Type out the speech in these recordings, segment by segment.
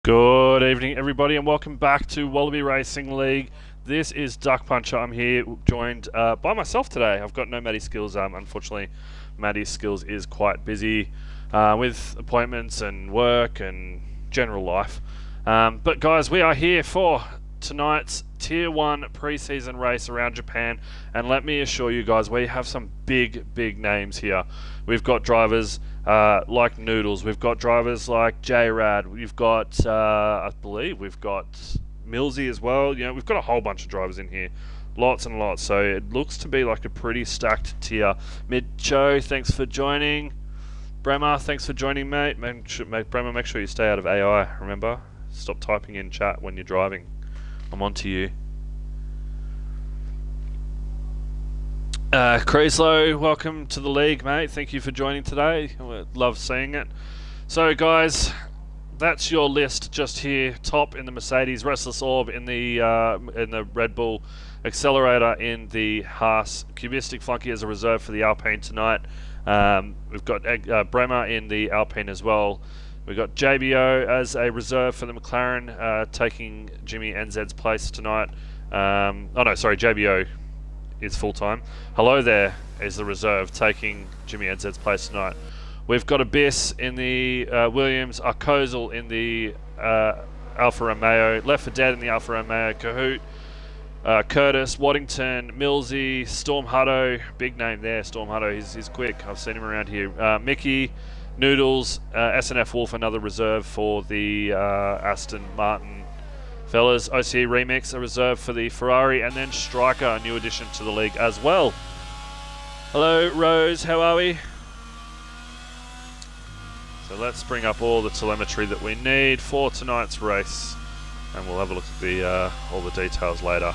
Good evening, everybody, and welcome back to Wallaby Racing League. This is Duck Puncher. I'm here joined by myself today. I've got no Maddie Skills. Unfortunately, Maddie Skills is quite busy with appointments and work and general life. But guys, we are here for tonight's Tier 1 preseason race around Japan, and let me assure you guys, we have some big names here. We've got drivers like Noodles, we've got drivers like J-Rad, we've got, I believe we've got Millsy as well. You know, we've got a whole bunch of drivers in here. Lots and lots, so it looks to be like a pretty stacked tier. Mid-Cho, thanks for joining. Bremer, thanks for joining, mate. Bremer, make sure you stay out of AI, remember? Stop typing in chat when you're driving. I'm on to you. Creaslow, welcome to the league, mate. Thank you for joining today. Love seeing it. So, guys, that's your list just here. Top in the Mercedes, Restless Orb in the Red Bull, Accelerator in the Haas, Cubistic Flunky as a reserve for the Alpine tonight. We've got Bremer in the Alpine as well. We've got JBO as a reserve for the McLaren, taking Jimmy NZ's place tonight. JBO is full-time. Hello there is the reserve, taking Jimmy NZ's place tonight. We've got Abyss in the Williams, Arkozel in the Alfa Romeo, Left 4 Dead in the Alfa Romeo, Kahoot, Curtis, Waddington, Millsy, Storm Hutto, big name there, Storm Hutto, he's quick, I've seen him around here. Mickey, Noodles, SNF Wolf, another reserve for the Aston Martin fellas. OCE Remix, a reserve for the Ferrari, and then Striker, a new addition to the league as well. Hello, Rose, how are we? So let's bring up all the telemetry that we need for tonight's race, and we'll have a look at the all the details later.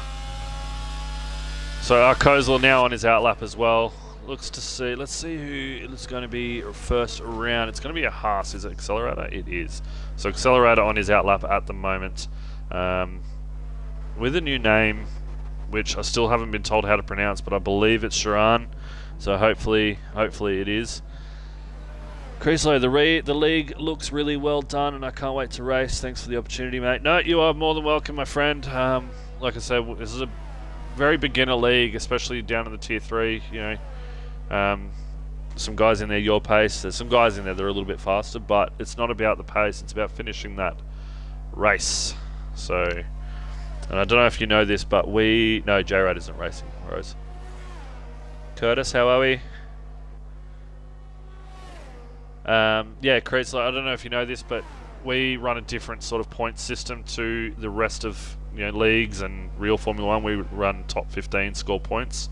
So our Kozler now on his outlap as well. Let's see who is going to be first round. It's going to be a Haas. Is it Accelerator? It is. So Accelerator on his outlap at the moment, with a new name, which I still haven't been told how to pronounce, but I believe it's Sharan. So hopefully it is. Creaslow, the league looks really well done, and I can't wait to race. Thanks for the opportunity, mate. No, you are more than welcome, my friend. Like I said, this is a very beginner league, especially down in the Tier 3, you know. Some guys in there your pace. There's some guys in there that are a little bit faster, but it's not about the pace, it's about finishing that race. So, and I don't know if you know this, but no, J-Rad isn't racing, Rose. Curtis, how are we? Yeah, Chris, I don't know if you know this, but we run a different sort of point system to the rest of leagues and real Formula 1. We run top 15 score points.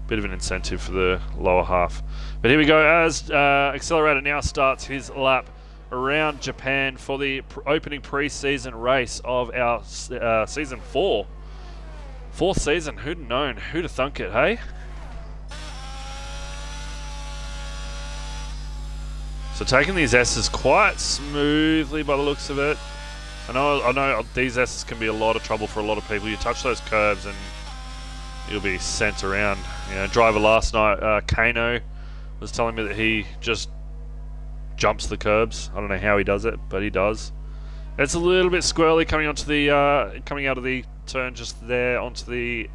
Bit of an incentive for the lower half. But here we go as Accelerator now starts his lap around Japan for the opening pre-season race of our season 4. Fourth season, who'd have known? Who'd have thunk it, hey? So taking these S's quite smoothly by the looks of it. I know these S's can be a lot of trouble for a lot of people. You touch those curbs and you'll be sent around. Driver last night, Kano, was telling me that he just jumps the curbs. I don't know how he does it, but he does. It's a little bit squirrely coming onto the coming out of the turn just there onto the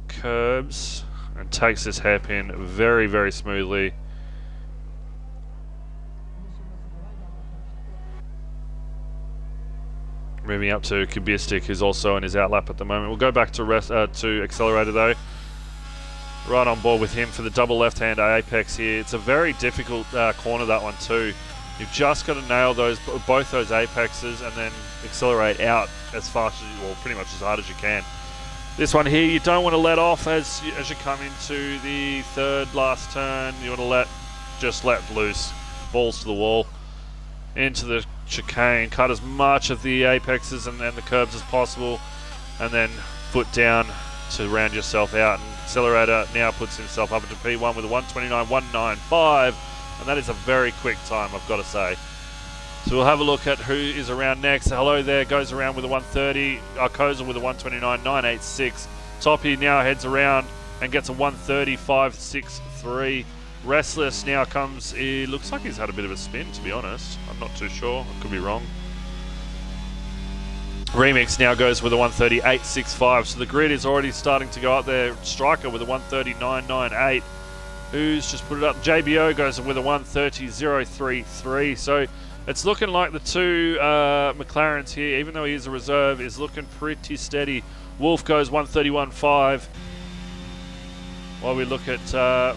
curbs, and takes this hairpin very smoothly. Moving up to Cubistic, who's also in his outlap at the moment. We'll go back to Accelerator though. Right on board with him for the double left-hand apex here. It's a very difficult corner, that one too. You've just got to nail both those apexes and then accelerate out as fast as pretty much as hard as you can. This one here, you don't want to let off as you come into the third last turn. You want to just let loose, balls to the wall, into the chicane, cut as much of the apexes and the curbs as possible, and then foot down to round yourself out. And Accelerator now puts himself up into P1 with a 129.195, and that is a very quick time, I've got to say. So we'll have a look at who is around next. Hello there goes around with a 130, Arkozel with a 129.986. Toppy now heads around and gets a 130.563. Restless now comes, he looks like he's had a bit of a spin, to be honest. I'm not too sure, I could be wrong. Remix now goes with a 130.865, so the grid is already starting to go up there. Striker with a 130.998, who's just put it up. JBO goes with a 130.033, so it's looking like the two McLarens here, even though he is a reserve, is looking pretty steady. Wolf goes 131.5. While we look at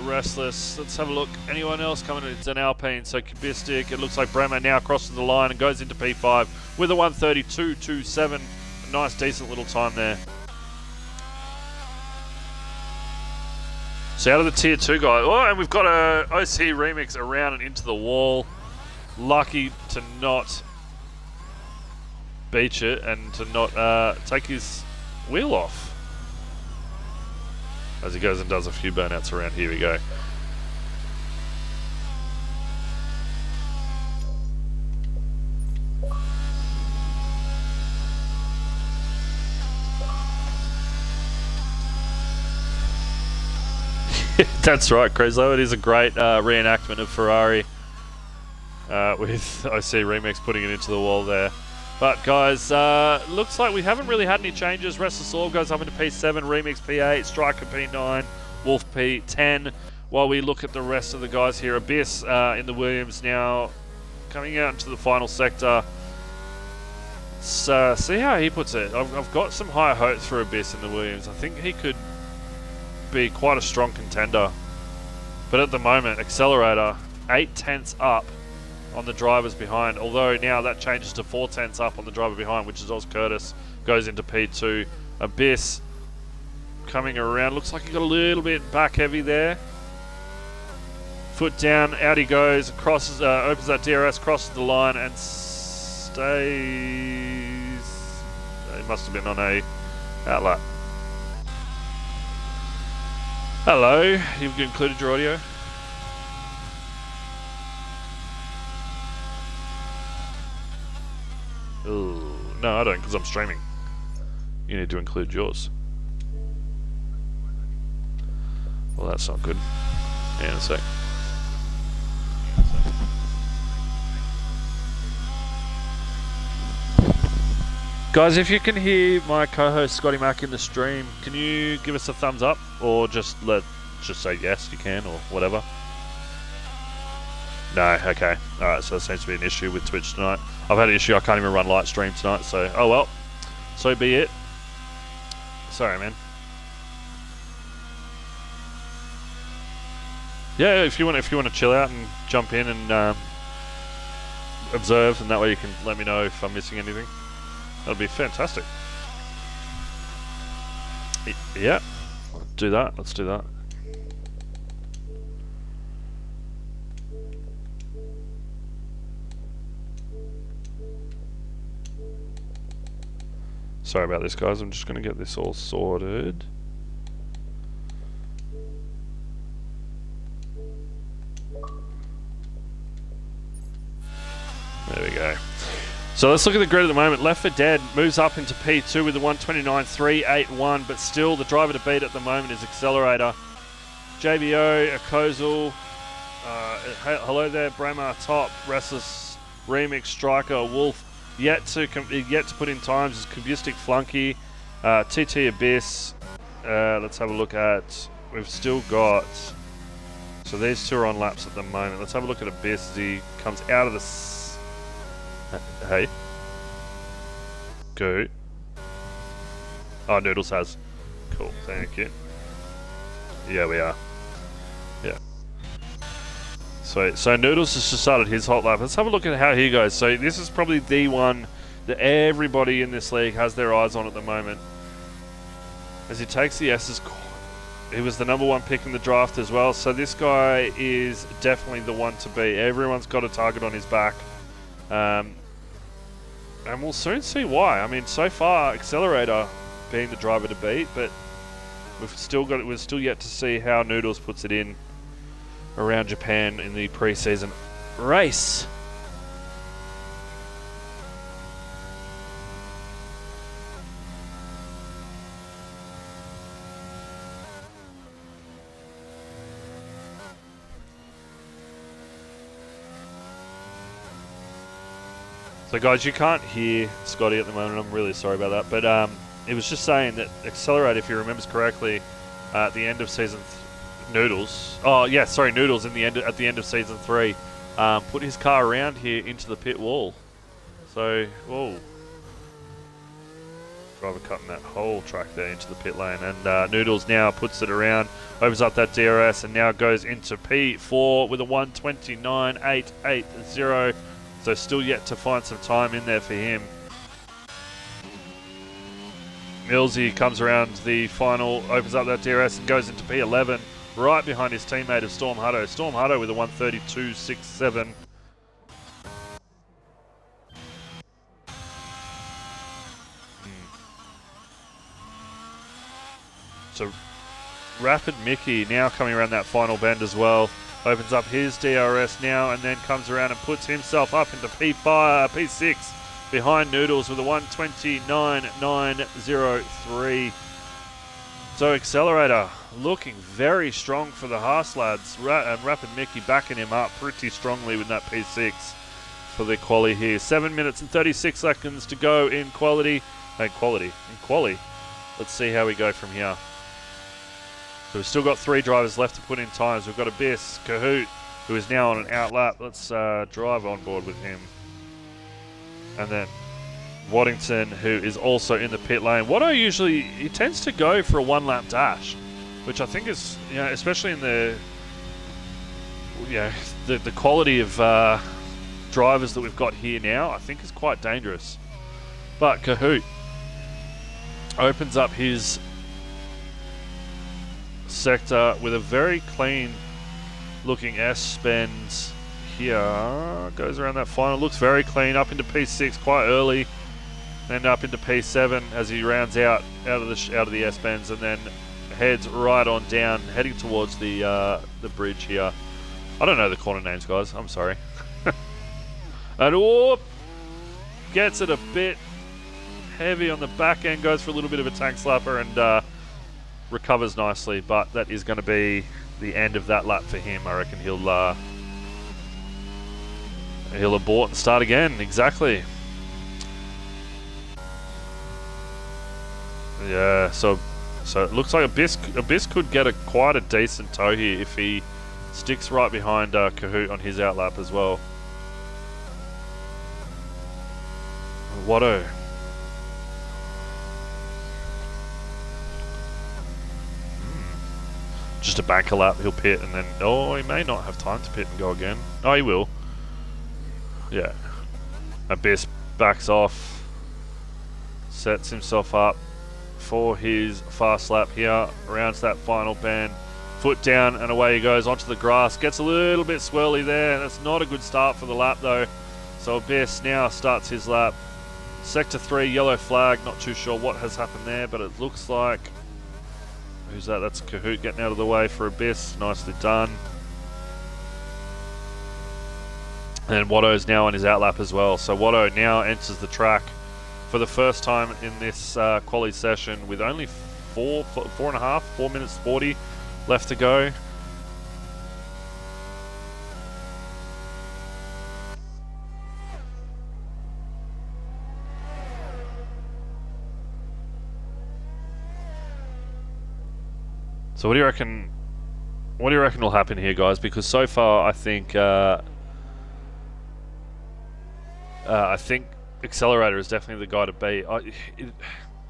Restless, let's have a look. Anyone else coming in? It's an Alpine, so Kubistic. It looks like Bremer now crosses the line and goes into P5 with a 132.27. A nice, decent little time there. So out of the Tier 2 guy. Oh, and we've got a OC Remix around and into the wall. Lucky to not beach it and to not take his wheel off. As he goes and does a few burnouts around. Here we go. That's right, Creslo. It is a great reenactment of Ferrari with OC Remix putting it into the wall there. But guys, looks like we haven't really had any changes. Restless Orb goes up into P7, Remix P8, Striker P9, Wolf P10. While we look at the rest of the guys here, Abyss in the Williams now coming out into the final sector. So see how he puts it. I've got some higher hopes for Abyss in the Williams. I think he could be quite a strong contender. But at the moment, Accelerator 8/10 up on the drivers behind, although now that changes to 4/10 up on the driver behind, which is Oz Curtis, goes into P2. Abyss coming around, looks like he got a little bit back heavy there. Foot down, out he goes, crosses, opens that DRS, crosses the line and stays. He must have been on a outlap. Hello, you've included your audio? Ooh, no, I don't, because I'm streaming. You need to include yours. Well, that's not good. Hang on a sec. Guys, if you can hear my co-host Scotty Mack in the stream, can you give us a thumbs up, or just say yes, you can, or whatever? No, okay. Alright, so there seems to be an issue with Twitch tonight. I've had an issue, I can't even run light stream tonight, so oh well. So be it. Sorry, man. Yeah, if you want to chill out and jump in and observe, and that way you can let me know if I'm missing anything. That'd be fantastic. Yeah, do that. Let's do that. Sorry about this, guys. I'm just going to get this all sorted. There we go. So let's look at the grid at the moment. Left 4 Dead moves up into P2 with the 129.381, but still the driver to beat at the moment is Accelerator. JBO, Akozel, hello there, Bremer, Top, Restless, Remix, Striker, Wolf. Yet to put in times is Kubistic, Flunky, TT Abyss. Let's have a look at. We've still got. So these two are on laps at the moment. Let's have a look at Abyss as he comes out of the. Hey. Go. Oh, Noodles has. Cool, thank you. Yeah, we are. Yeah. So Noodles has just started his hot lap. Let's have a look at how he goes. So this is probably the one that everybody in this league has their eyes on at the moment. As he takes the S's. He was the #1 pick in the draft as well. So this guy is definitely the one to beat. Everyone's got a target on his back. And we'll soon see why. I mean, so far, Accelerator being the driver to beat, but we're still yet to see how Noodles puts it in around Japan in the preseason race. So guys, you can't hear Scotty at the moment. I'm really sorry about that. But it was just saying that Accelerate, if he remembers correctly, at the end of season Noodles. Oh yeah, sorry, Noodles at the end of season 3, put his car around here into the pit wall. So whoa. Driver cutting that whole track there into the pit lane, and Noodles now puts it around, opens up that DRS, and now goes into P4 with a 1:29.880. So still yet to find some time in there for him. Millsy comes around the final, opens up that DRS and goes into P11, right behind his teammate of Storm Hutto. Storm Hutto with a 1:32.67. So Rapid Mickey now coming around that final bend as well. Opens up his DRS now and then comes around and puts himself up into P6 behind Noodles with a 1:29.903. So Accelerator looking very strong for the Haas lads. And Rapid Mickey backing him up pretty strongly with that P6 for the quali here. 7 minutes and 36 seconds to go in quali. Let's see how we go from here. So we've still got 3 drivers left to put in times. We've got Abyss, Kahoot, who is now on an outlap. Let's drive on board with him. And then Waddington, who is also in the pit lane. Watto usually, he tends to go for a 1-lap dash, which I think is, you know, especially in the quality of drivers that we've got here now, I think is quite dangerous. But Kahoot opens up his sector with a very clean looking S-bend here. Goes around that final, looks very clean, up into P6 quite early, then up into P7 as he rounds out of the S-bends, and then heads right on down, heading towards the bridge here. I don't know the corner names, guys, I'm sorry. And whoop, gets it a bit heavy on the back end, goes for a little bit of a tank slapper, and recovers nicely, but that is going to be the end of that lap for him. I reckon he'll abort and start again. Exactly. Yeah, so it looks like Abyss could get quite a decent tow here if he sticks right behind Kahoot on his outlap as well. Watto. Just a banker lap, he'll pit, and then, oh, he may not have time to pit and go again. Oh, he will. Yeah. Abyss backs off, sets himself up for his fast lap here, rounds that final bend, foot down, and away he goes onto the grass. Gets a little bit swirly there. That's not a good start for the lap, though. So Abyss now starts his lap. Sector 3, yellow flag. Not too sure what has happened there, but it looks like... Who's that? That's Kahoot getting out of the way for Abyss. Nicely done. And Watto's now on his outlap as well. So Watto now enters the track for the first time in this quali session with only 4 minutes 40 left to go. So what do you reckon? What do you reckon will happen here, guys? Because so far, I think Accelerator is definitely the guy to beat.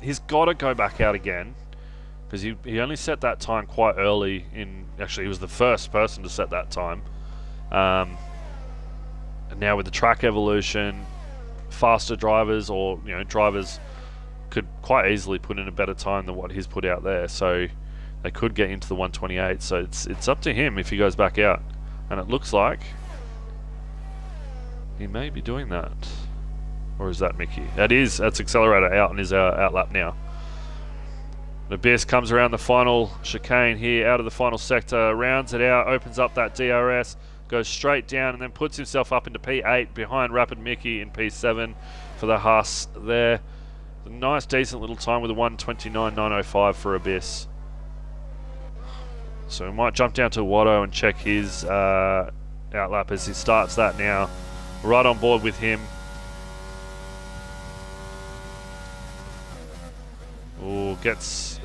He's got to go back out again because he only set that time quite early. Actually, he was the first person to set that time. And now with the track evolution, faster drivers or drivers could quite easily put in a better time than what he's put out there. So they could get into the 1:28, so it's up to him if he goes back out, and it looks like he may be doing that. Or is that Mickey? That's Accelerator out on his outlap now. Abyss comes around the final chicane here, out of the final sector, rounds it out, opens up that DRS, goes straight down, and then puts himself up into P8 behind Rapid Mickey in P7 for the Haas there. A nice, decent little time with a 1:29.905 for Abyss. So we might jump down to Watto and check his outlap as he starts that now. Right on board with him. Ooh, gets...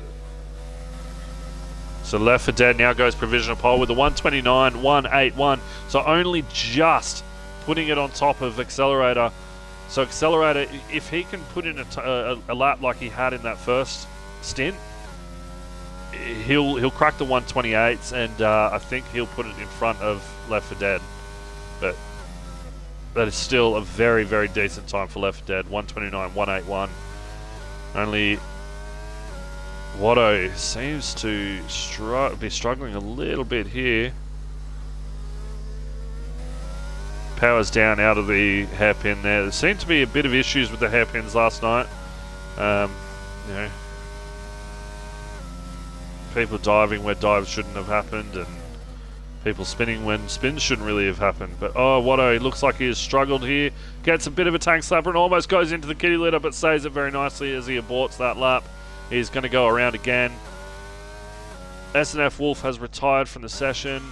So Left for Dead now goes provisional pole with the 129.181. So only just putting it on top of Accelerator. So Accelerator, if he can put in a lap like he had in that first stint, he'll crack the 128s, and I think he'll put it in front of Left for Dead. But that is still a very, very decent time for Left 4 Dead. 129.181. Only Watto seems to be struggling a little bit here. Powers down out of the hairpin there. There seemed to be a bit of issues with the hairpins last night. You know, people diving where dives shouldn't have happened, and people spinning when spins shouldn't really have happened. But oh, Watto looks like he has struggled here. Gets a bit of a tank slapper and almost goes into the kitty litter, but saves it very nicely as he aborts that lap. He's going to go around again. SNF Wolf has retired from the session.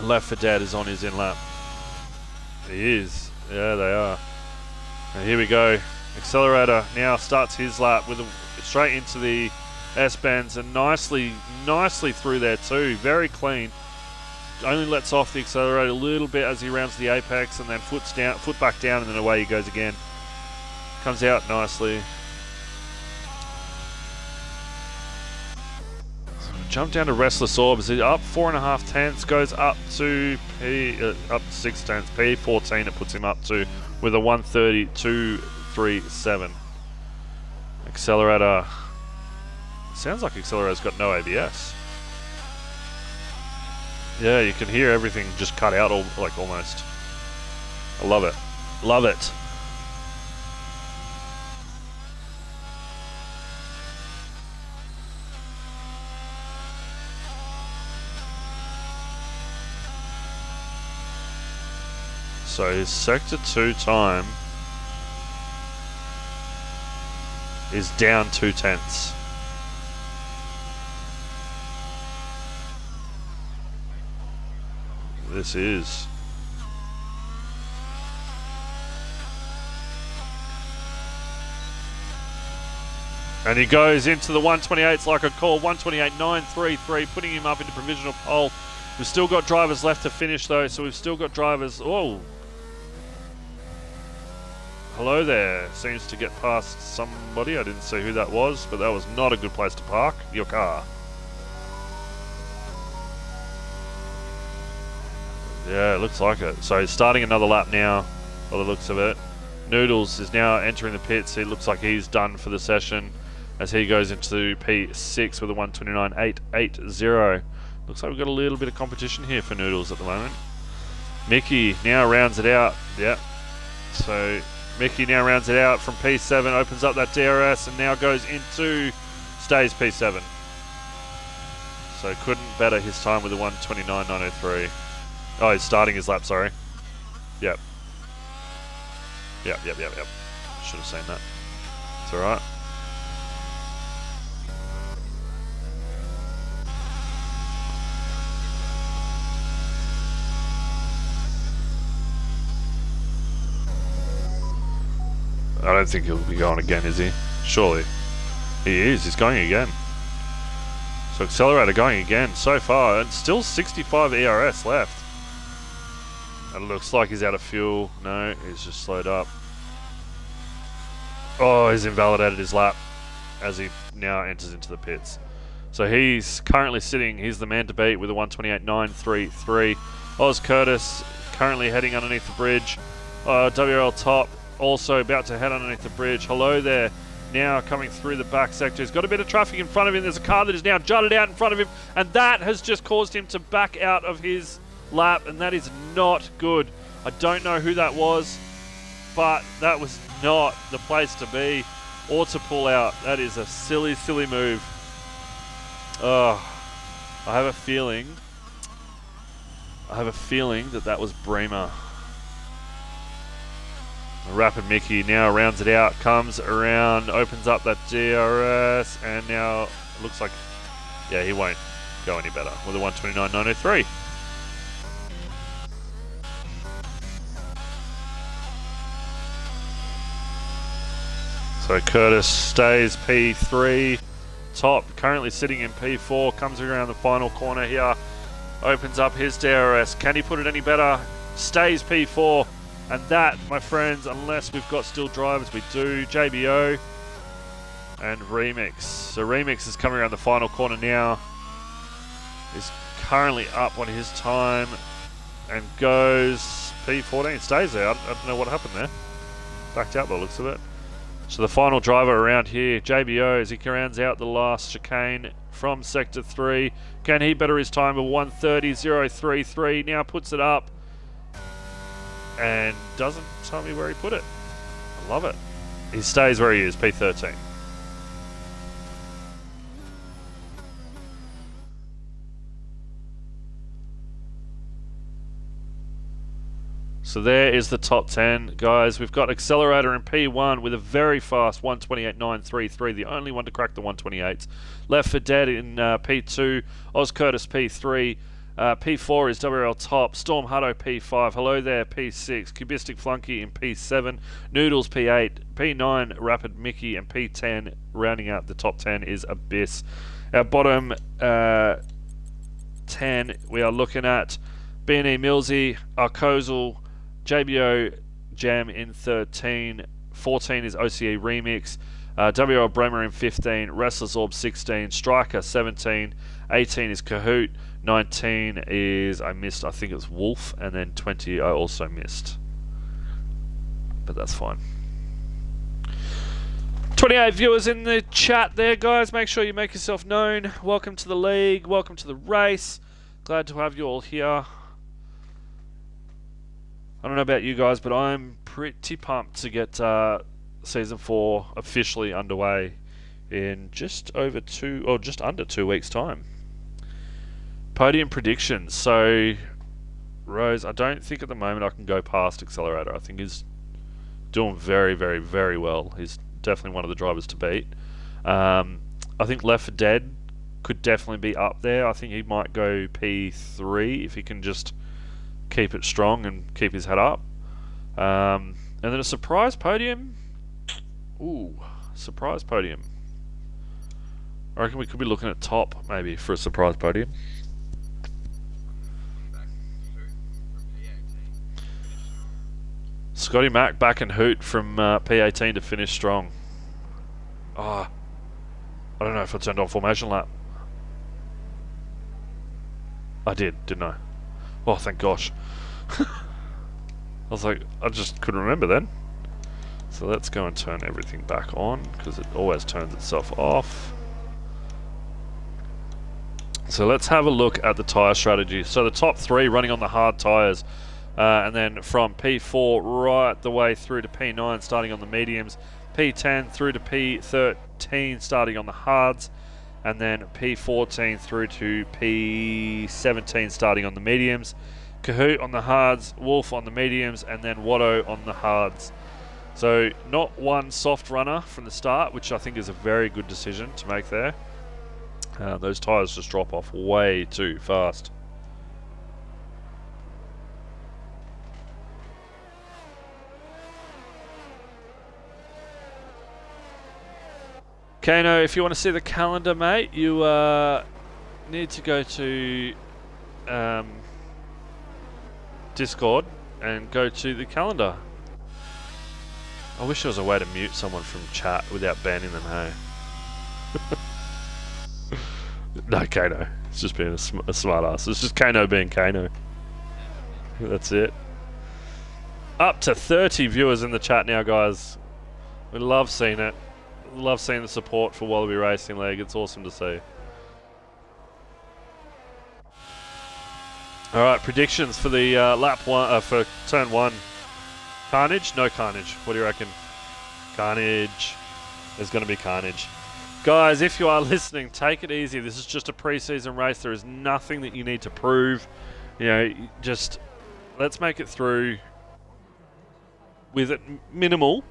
Left 4 Dead is on his in lap. He is. Yeah, they are. And here we go. Accelerator now starts his lap with straight into the S-bends, and nicely through there too. Very clean. Only lets off the accelerator a little bit as he rounds the apex, and then foot back down, and then away he goes again. Comes out nicely. Jump down to Restless Orb. Is it up 4.5 tenths? Goes up to up 6 tenths. P14 it puts him up to with a 132.37. Accelerator. Sounds like Accelerator's got no ABS. Yeah, you can hear everything just cut out, almost. I love it. Love it. So his Sector 2 time is down 2 tenths. This is. And he goes into the 128s like a call. 128.933, putting him up into provisional pole. We've still got drivers left to finish though, so we've still got drivers. Oh. Hello there. Seems to get past somebody. I didn't see who that was, but that was not a good place to park your car. Yeah, it looks like it. So he's starting another lap now, by the looks of it. Noodles is now entering the pits. It looks like he's done for the session as he goes into P6 with a 129.880. Looks like we've got a little bit of competition here for Noodles at the moment. Mickey now rounds it out. Yep. So Mickey now rounds it out from P7, opens up that DRS, and now goes into, stays P7. So couldn't better his time with a 129.903. Oh, he's starting his lap, sorry. Yep. Yep. Should have seen that. It's alright. I don't think he'll be going again, is he? Surely. He is, he's going again. So Accelerator going again so far, and still 65 ERS left. It looks like he's out of fuel. No, he's just slowed up. Oh, he's invalidated his lap as he now enters into the pits. So he's currently sitting, he's the man to beat with a 128.933. Oz Curtis currently heading underneath the bridge. WRL Top also about to head underneath the bridge. Hello there. Now coming through the back sector. He's got a bit of traffic in front of him. There's a car that is now jutted out in front of him, and that has just caused him to back out of his lap, and that is not good. I don't know who that was, but that was not the place to be or to pull out. That is a silly move. I have a feeling that was Bremer. Rapid Mickey now rounds it out, comes around, opens up that DRS, and now it looks like, yeah, he won't go any better with a 129.903. So Curtis stays P3, top, currently sitting in P4, comes around the final corner here, opens up his DRS. Can he put it any better? Stays P4, and that, my friends, unless we've got still drivers, we do. JBO and Remix. So Remix is coming around the final corner now. Is currently up on his time and goes P14, stays there. I don't know what happened there. Backed out by the looks of it. So the final driver around here, JBO, as he rounds out the last chicane from Sector 3. Can he better his time of 1:30.033? Now puts it up and doesn't tell me where he put it. I love it. He stays where he is, P13. So there is the top 10, guys. We've got Accelerator in P1 with a very fast 1:28.933, the only one to crack the 1:28s. Left for Dead in P2, Oz Curtis P3, P4 is WRL Top, Storm Hutto P5, Hello There P6, Cubistic Flunky in P7, Noodles P8, P9 Rapid Mickey, and P10 rounding out the top 10 is Abyss. Our bottom 10 we are looking at B&E Millsy, Arcozal, JBO Jam in 13, 14 is OCE Remix, WRL Bremer in 15, Restless Orb 16, Striker 17, 18 is Kahoot, 19 is, I think it was Wolf, and then 20 I also missed. But that's fine. 28 viewers in the chat there, guys. Make sure you make yourself known. Welcome to the league, welcome to the race. Glad to have you all here. I don't know about you guys, but I'm pretty pumped to get Season 4 officially underway in just under 2 weeks' time. Podium predictions. So, Rose, I don't think at the moment I can go past Accelerator. I think he's doing very, very, very well. He's definitely one of the drivers to beat. I think Left 4 Dead could definitely be up there. I think he might go P3 if he can just keep it strong and keep his head up. And then a surprise podium. Ooh, surprise podium. I reckon we could be looking at Top maybe for a surprise podium. Scotty Mack back and Hoot from P18 to finish strong. I don't know if I turned on formation lap. I did, didn't I? Oh, thank gosh. I was like, I just couldn't remember then. So let's go and turn everything back on, because it always turns itself off. So let's have a look at the tyre strategy. So the top 3 running on the hard tyres, and then from P4 right the way through to P9 starting on the mediums, P10 through to P13 starting on the hards, and then P14 through to P17 starting on the mediums. Kahoot on the hards, Wolf on the mediums, and then Watto on the hards. So not one soft runner from the start, which I think is a very good decision to make there. Those tyres just drop off way too fast. Kano, if you want to see the calendar, mate, you need to go to Discord and go to the calendar. I wish there was a way to mute someone from chat without banning them, hey? No, Kano. It's just being a smart ass. It's just Kano being Kano. That's it. Up to 30 viewers in the chat now, guys. We love seeing it. Love seeing the support for Wallaby Racing League. It's awesome to see. Alright, predictions for the lap 1 for turn 1. Carnage? No carnage. What do you reckon? Carnage. There's going to be carnage. Guys, if you are listening, take it easy. This is just a pre-season race. There is nothing that you need to prove. You know, just let's make it through with it minimal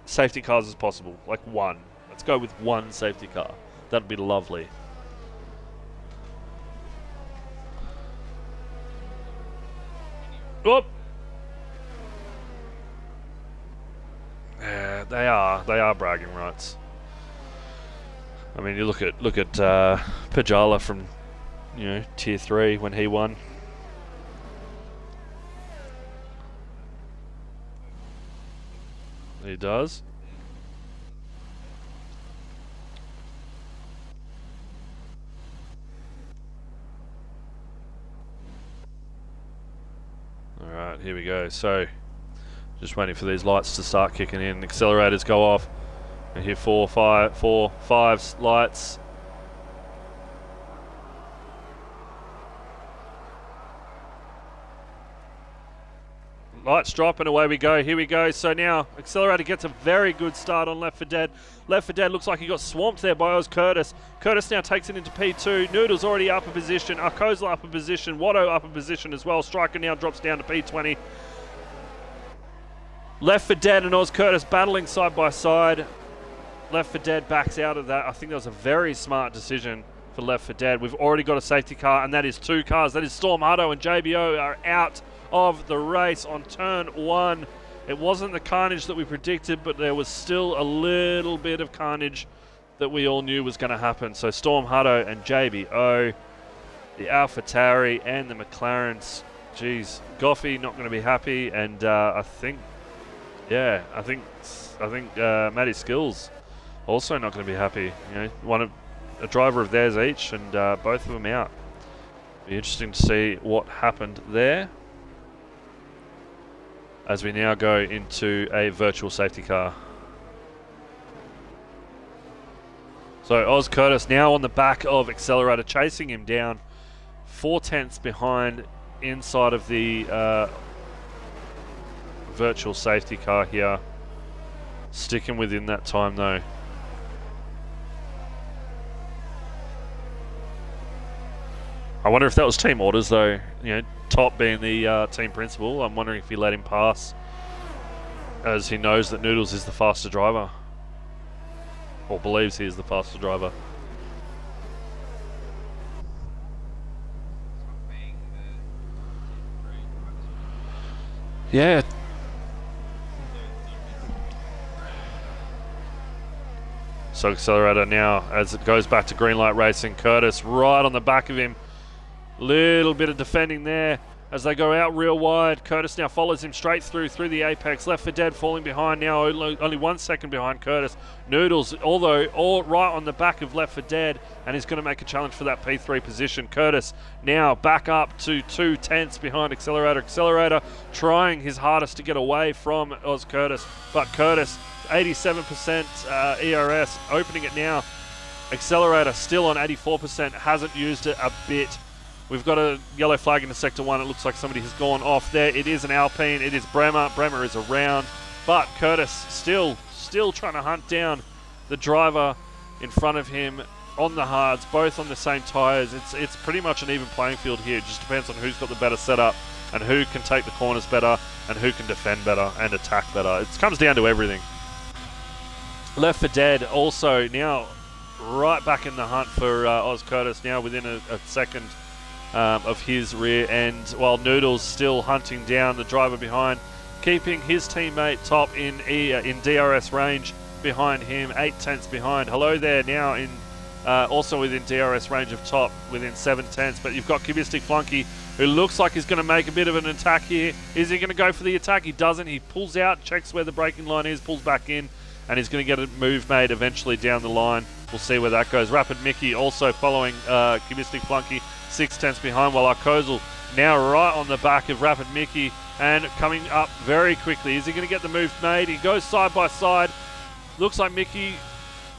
safety cars as possible. Like one. Let's go with one safety car. That'd be lovely. Whoop. Yeah, they are bragging rights. I mean, you look at Pajala from Tier 3 when he won. He does. Alright, here we go. So, just waiting for these lights to start kicking in. Accelerators go off. I hear four, five lights. Lights drop and away we go. Here we go. So now Accelerator gets a very good start on Left 4 Dead. Left 4 Dead looks like he got swamped there by Oz Curtis. Curtis now takes it into P2. Noodle's already up a position. Arkozla up a position. Watto up a position as well. Striker now drops down to P20. Left 4 Dead and Oz Curtis battling side by side. Left 4 Dead backs out of that. I think that was a very smart decision for Left 4 Dead. We've already got a safety car, and that is 2 cars. That is Storm Hutto and JBO are out of the race on turn 1. It wasn't the carnage that we predicted, but there was still a little bit of carnage that we all knew was going to happen. So Storm Hutto and JBO, the AlphaTauri and the McLarens. Geez, Goffey not going to be happy, and I think Matty Skills also not going to be happy. A driver of theirs each, and both of them out. Be interesting to see what happened there, as we now go into a virtual safety car. So Oz Curtis now on the back of Accelerator, chasing him down 4/10 behind inside of the virtual safety car here. Sticking within that time though. I wonder if that was team orders though. Top being the team principal. I'm wondering if he let him pass, as he knows that Noodles is the faster driver, or believes he is the faster driver. Yeah. So Accelerator now, as it goes back to green light racing, Curtis right on the back of him. Little bit of defending there as they go out real wide. Curtis now follows him straight through the apex. Left 4 Dead falling behind now, only 1 second behind Curtis. Noodles, although all right on the back of Left 4 Dead, and he's going to make a challenge for that P3 position. Curtis now back up to 2/10 behind Accelerator. Accelerator trying his hardest to get away from Oz Curtis, but Curtis 87% ERS, opening it now. Accelerator still on 84%, hasn't used it a bit. We've got a yellow flag into Sector 1. It looks like somebody has gone off there. It is an Alpine. It is Bremer. Bremer is around. But Curtis still trying to hunt down the driver in front of him on the hards, both on the same tyres. It's pretty much an even playing field here. It just depends on who's got the better setup and who can take the corners better and who can defend better and attack better. It comes down to everything. Left 4 Dead also now right back in the hunt for Oz Curtis, now within a second of his rear end, while Noodles still hunting down the driver behind, keeping his teammate Top in DRS range behind him, 8/10 behind. Hello there now in also within DRS range of Top, within 7/10. But you've got Cubistic Flunky, who looks like he's going to make a bit of an attack here. Is he going to go for the attack? He doesn't. He pulls out, checks where the braking line is, pulls back in, and he's going to get a move made eventually down the line. We'll see where that goes. Rapid Mickey also following Cubistic Flunky, 6/10 behind, while Arkozl now right on the back of Rapid Mickey and coming up very quickly. Is he going to get the move made? He goes side by side. Looks like Mickey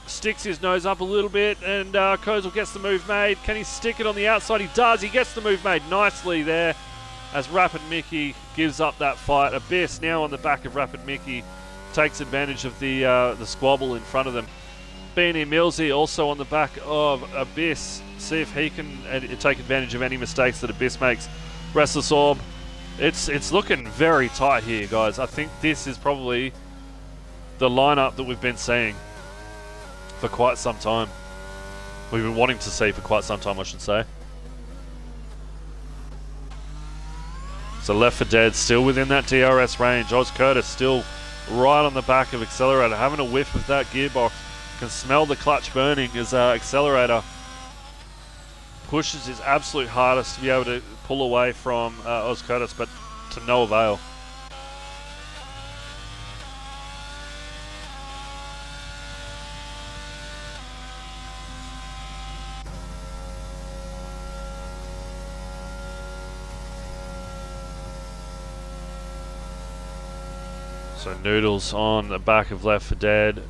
sticks his nose up a little bit, and Arkozl gets the move made. Can he stick it on the outside? He does. He gets the move made nicely there as Rapid Mickey gives up that fight. Abyss now on the back of Rapid Mickey takes advantage of the squabble in front of them. Beanie Millsy also on the back of Abyss. See if he can take advantage of any mistakes that Abyss makes. Restless Orb. It's looking very tight here, guys. I think this is probably the lineup that we've been seeing for quite some time. We've been wanting to see for quite some time, I should say. So Left 4 Dead still within that DRS range. Oz Curtis still right on the back of Accelerator. Having a whiff of that gearbox. Can smell the clutch burning as Accelerator pushes his absolute hardest to be able to pull away from Oz Curtis, but to no avail. So Noodles on the back of Left 4 Dead.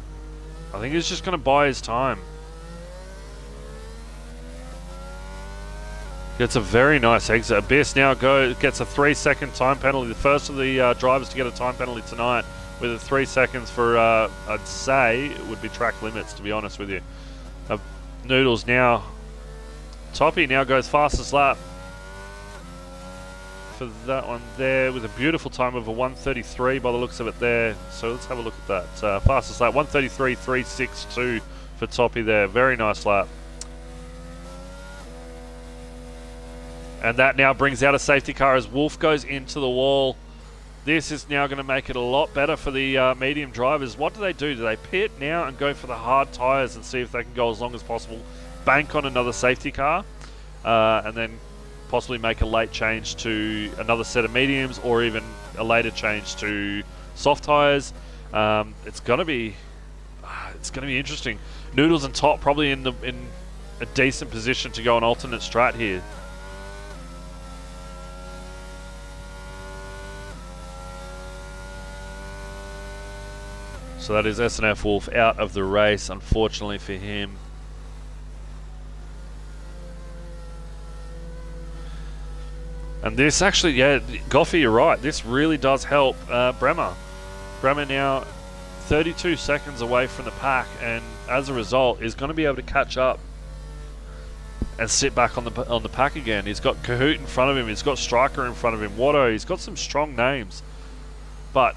I think he's just going to buy his time. Gets a very nice exit. Abyss now gets a 3-second time penalty. The first of the drivers to get a time penalty tonight, with a 3 seconds for, I'd say, it would be track limits, to be honest with you. Noodles now. Toppy now goes fastest lap for that one there, with a beautiful time of a 1:33 by the looks of it there. So let's have a look at that. Fastest lap, 1:33.362 for Toppy there. Very nice lap. And that now brings out a safety car as Wolf goes into the wall. This is now going to make it a lot better for the medium drivers. What do? Do they pit now and go for the hard tyres and see if they can go as long as possible, bank on another safety car, and then possibly make a late change to another set of mediums, or even a later change to soft tyres? It's going to be interesting. Noodles and Top probably in a decent position to go an alternate strat here. So that is SNF Wolf out of the race, unfortunately for him. And this actually, yeah, Goffey, you're right. This really does help Bremer. Bremer now 32 seconds away from the pack, and as a result is going to be able to catch up and sit back on the pack again. He's got Kahoot in front of him. He's got Striker in front of him. Watto. He's got some strong names, but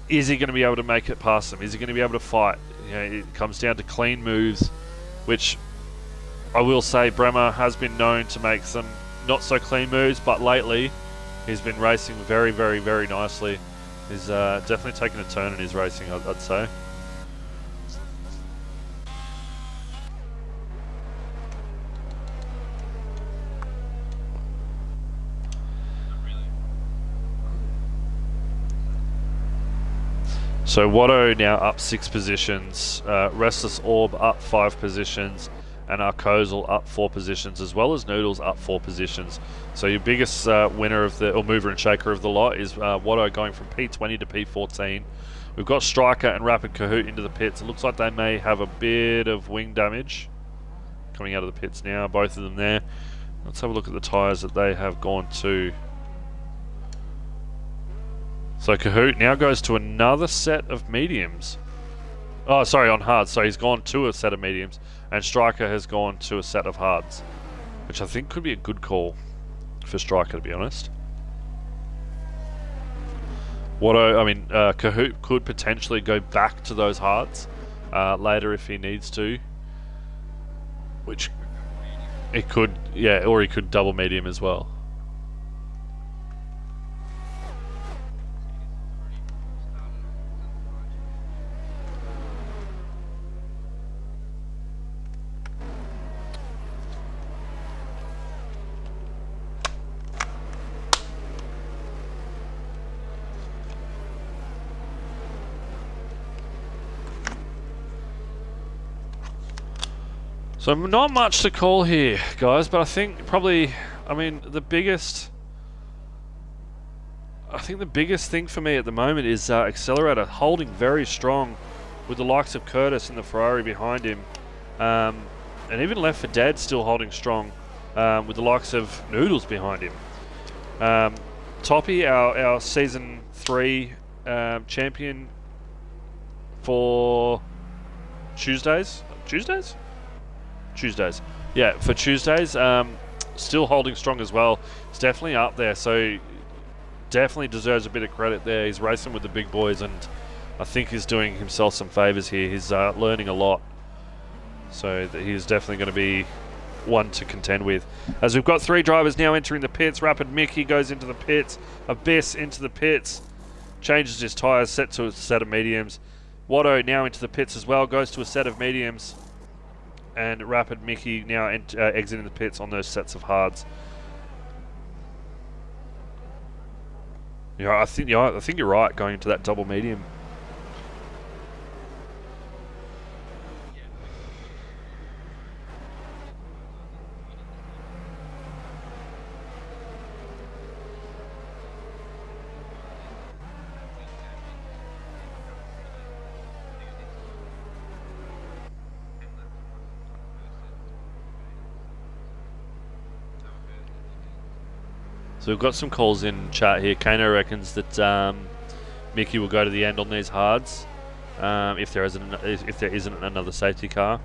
is he going to be able to make it past them? Is he going to be able to fight? You know, it comes down to clean moves, which I will say Bremer has been known to make some not so clean moves, but lately he's been racing very, very, very nicely. He's definitely taken a turn in his racing, I'd say. So Watto now up 6 positions, Restless Orb up 5 positions, and Arcozal up 4 positions, as well as Noodles up 4 positions. So your biggest winner of the, or mover and shaker of the lot, is Watto going from P20 to P14. We've got Striker and Rapid Kahoot into the pits. It looks like they may have a bit of wing damage coming out of the pits now, both of them there. Let's have a look at the tyres that they have gone to. So Kahoot now goes to another set of mediums. Oh, sorry, on hards. So he's gone to a set of mediums, and Striker has gone to a set of hards, which I think could be a good call for Striker, to be honest. Kahoot could potentially go back to those hards later if he needs to, which it could, yeah, or he could double medium as well. So not much to call here, guys, but I think probably, the biggest thing for me at the moment is Accelerator holding very strong with the likes of Curtis and the Ferrari behind him, and even Left 4 Dead still holding strong with the likes of Noodles behind him. Toppy, our Season 3 champion for Tuesdays. Yeah, for Tuesdays, still holding strong as well. He's definitely up there, so definitely deserves a bit of credit there. He's racing with the big boys, and I think he's doing himself some favours here. He's learning a lot, so that he's definitely going to be one to contend with. As we've got 3 drivers now entering the pits. Rapid Mickey goes into the pits. Abyss into the pits. changes his tyres, set to a set of mediums. Watto now into the pits as well, goes to a set of mediums. And Rapid Mickey now exiting the pits on those sets of hards. I think you're right going into that double medium. So we've got some calls in chat here. Kano reckons that Mickey will go to the end on these hards if there isn't another safety car.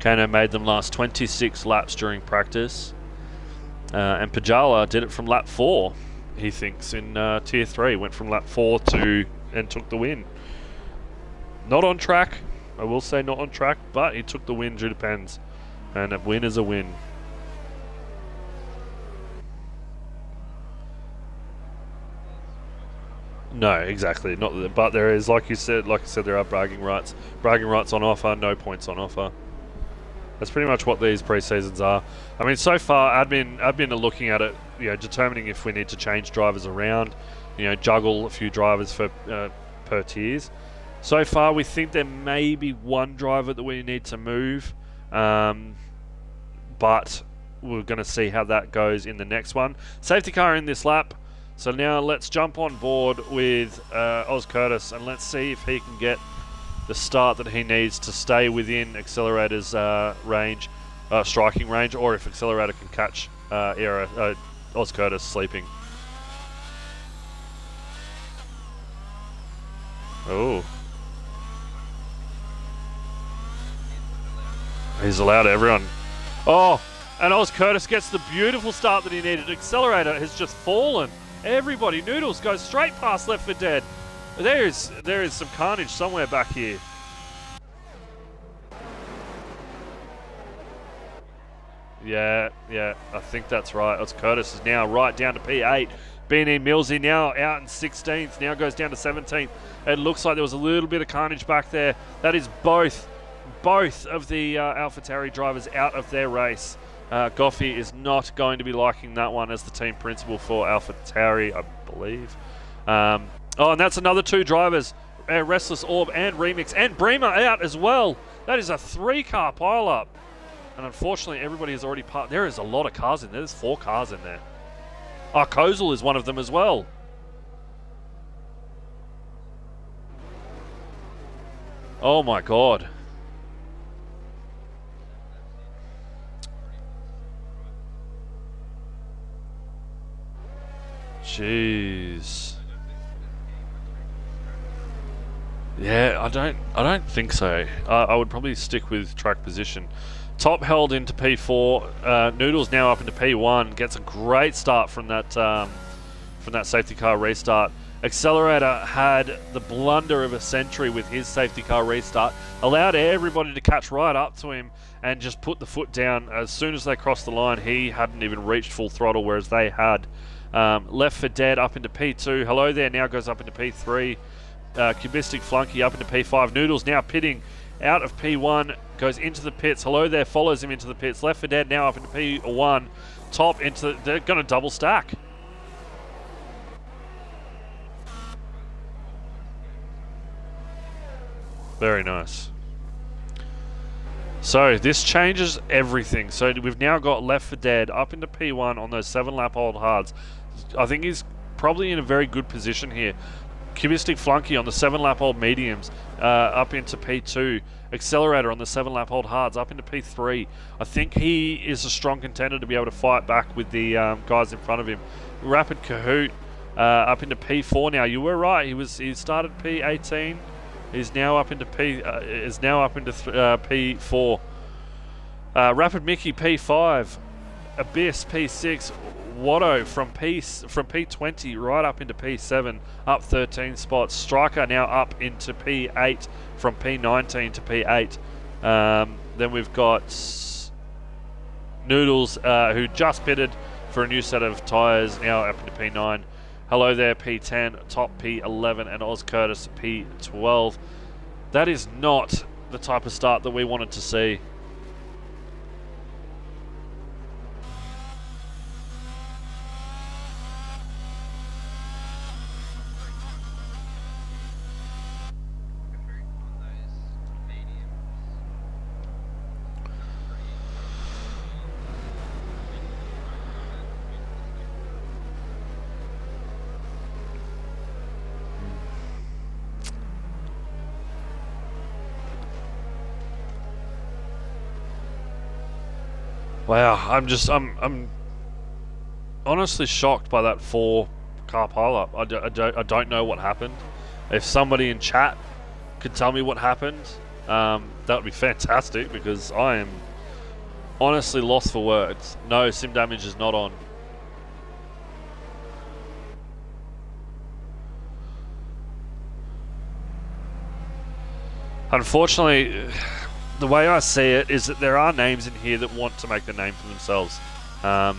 Kano made them last 26 laps during practice, and Pajala did it from lap 4. He thinks in tier 3 went from lap 4 and took the win. Not on track, I will say not on track, but he took the win due to pens, and a win is a win. No, exactly. Not, but there is, like you said, there are bragging rights. Bragging rights on offer, no points on offer. That's pretty much what these pre-seasons are. I mean, so far, admin are looking at it, determining if we need to change drivers around, juggle a few drivers for per tiers. So far, we think there may be one driver that we need to move, but we're going to see how that goes in the next one. Safety car in this lap. So now let's jump on board with Oz Curtis and let's see if he can get the start that he needs to stay within Accelerator's range, striking range, or if Accelerator can catch Oz Curtis sleeping. Oh. He's allowed everyone. Oh, and Oz Curtis gets the beautiful start that he needed. Accelerator has just fallen. Everybody, Noodles goes straight past Left for Dead. There is some carnage somewhere back here. Yeah, I think that's right. It's Curtis is now right down to P8. Beanie Millsy now out in 16th, now goes down to 17th. It looks like there was a little bit of carnage back there. That is both of the AlphaTauri drivers out of their race. Goffey is not going to be liking that one as the team principal for AlphaTauri, I believe. And that's another 2 drivers, Restless Orb and Remix, and Bremer out as well. That is a 3-car pile-up. And unfortunately, everybody has already parked. There is a lot of cars in there. There's 4 cars in there. Kozel is one of them as well. Oh my God. Jeez. Yeah, I don't think so. I would probably stick with track position. Top held into P4. Noodles now up into P1. Gets a great start from that safety car restart. Accelerator had the blunder of a century with his safety car restart. Allowed everybody to catch right up to him and just put the foot down. As soon as they crossed the line, he hadn't even reached full throttle, whereas they had. Left for Dead up into P2. Hello there now goes up into P3. Cubistic Flunky up into P5. Noodles now pitting out of P1. Goes into the pits. Hello there follows him into the pits. Left for Dead now up into P1. Top into... They're going to double stack. Very nice. So this changes everything. So we've now got Left for Dead up into P1 on those 7-lap old hards. I think he's probably in a very good position here. Cubistic Flunky on the 7-lap old mediums up into P2. Accelerator on the 7-lap old hards up into P3. I think he is a strong contender to be able to fight back with the guys in front of him. Rapid Kahoot up into P4 now. You were right. He started P18. He's now up into P4. Rapid Mickey P5. Abyss P6. Watto from P20 right up into P7, up 13 spots. Striker now up into P8 from P19 to P8. Then we've got Noodles who just pitted for a new set of tyres, now up into P9. Hello there, P10, Top P11, and Oz Curtis P12. That is not the type of start that we wanted to see. Wow, I'm honestly shocked by that 4-car pileup. I don't know what happened. If somebody in chat could tell me what happened, that would be fantastic, because I am honestly lost for words. No, sim damage is not on. Unfortunately, the way I see it is that there are names in here that want to make the name for themselves. And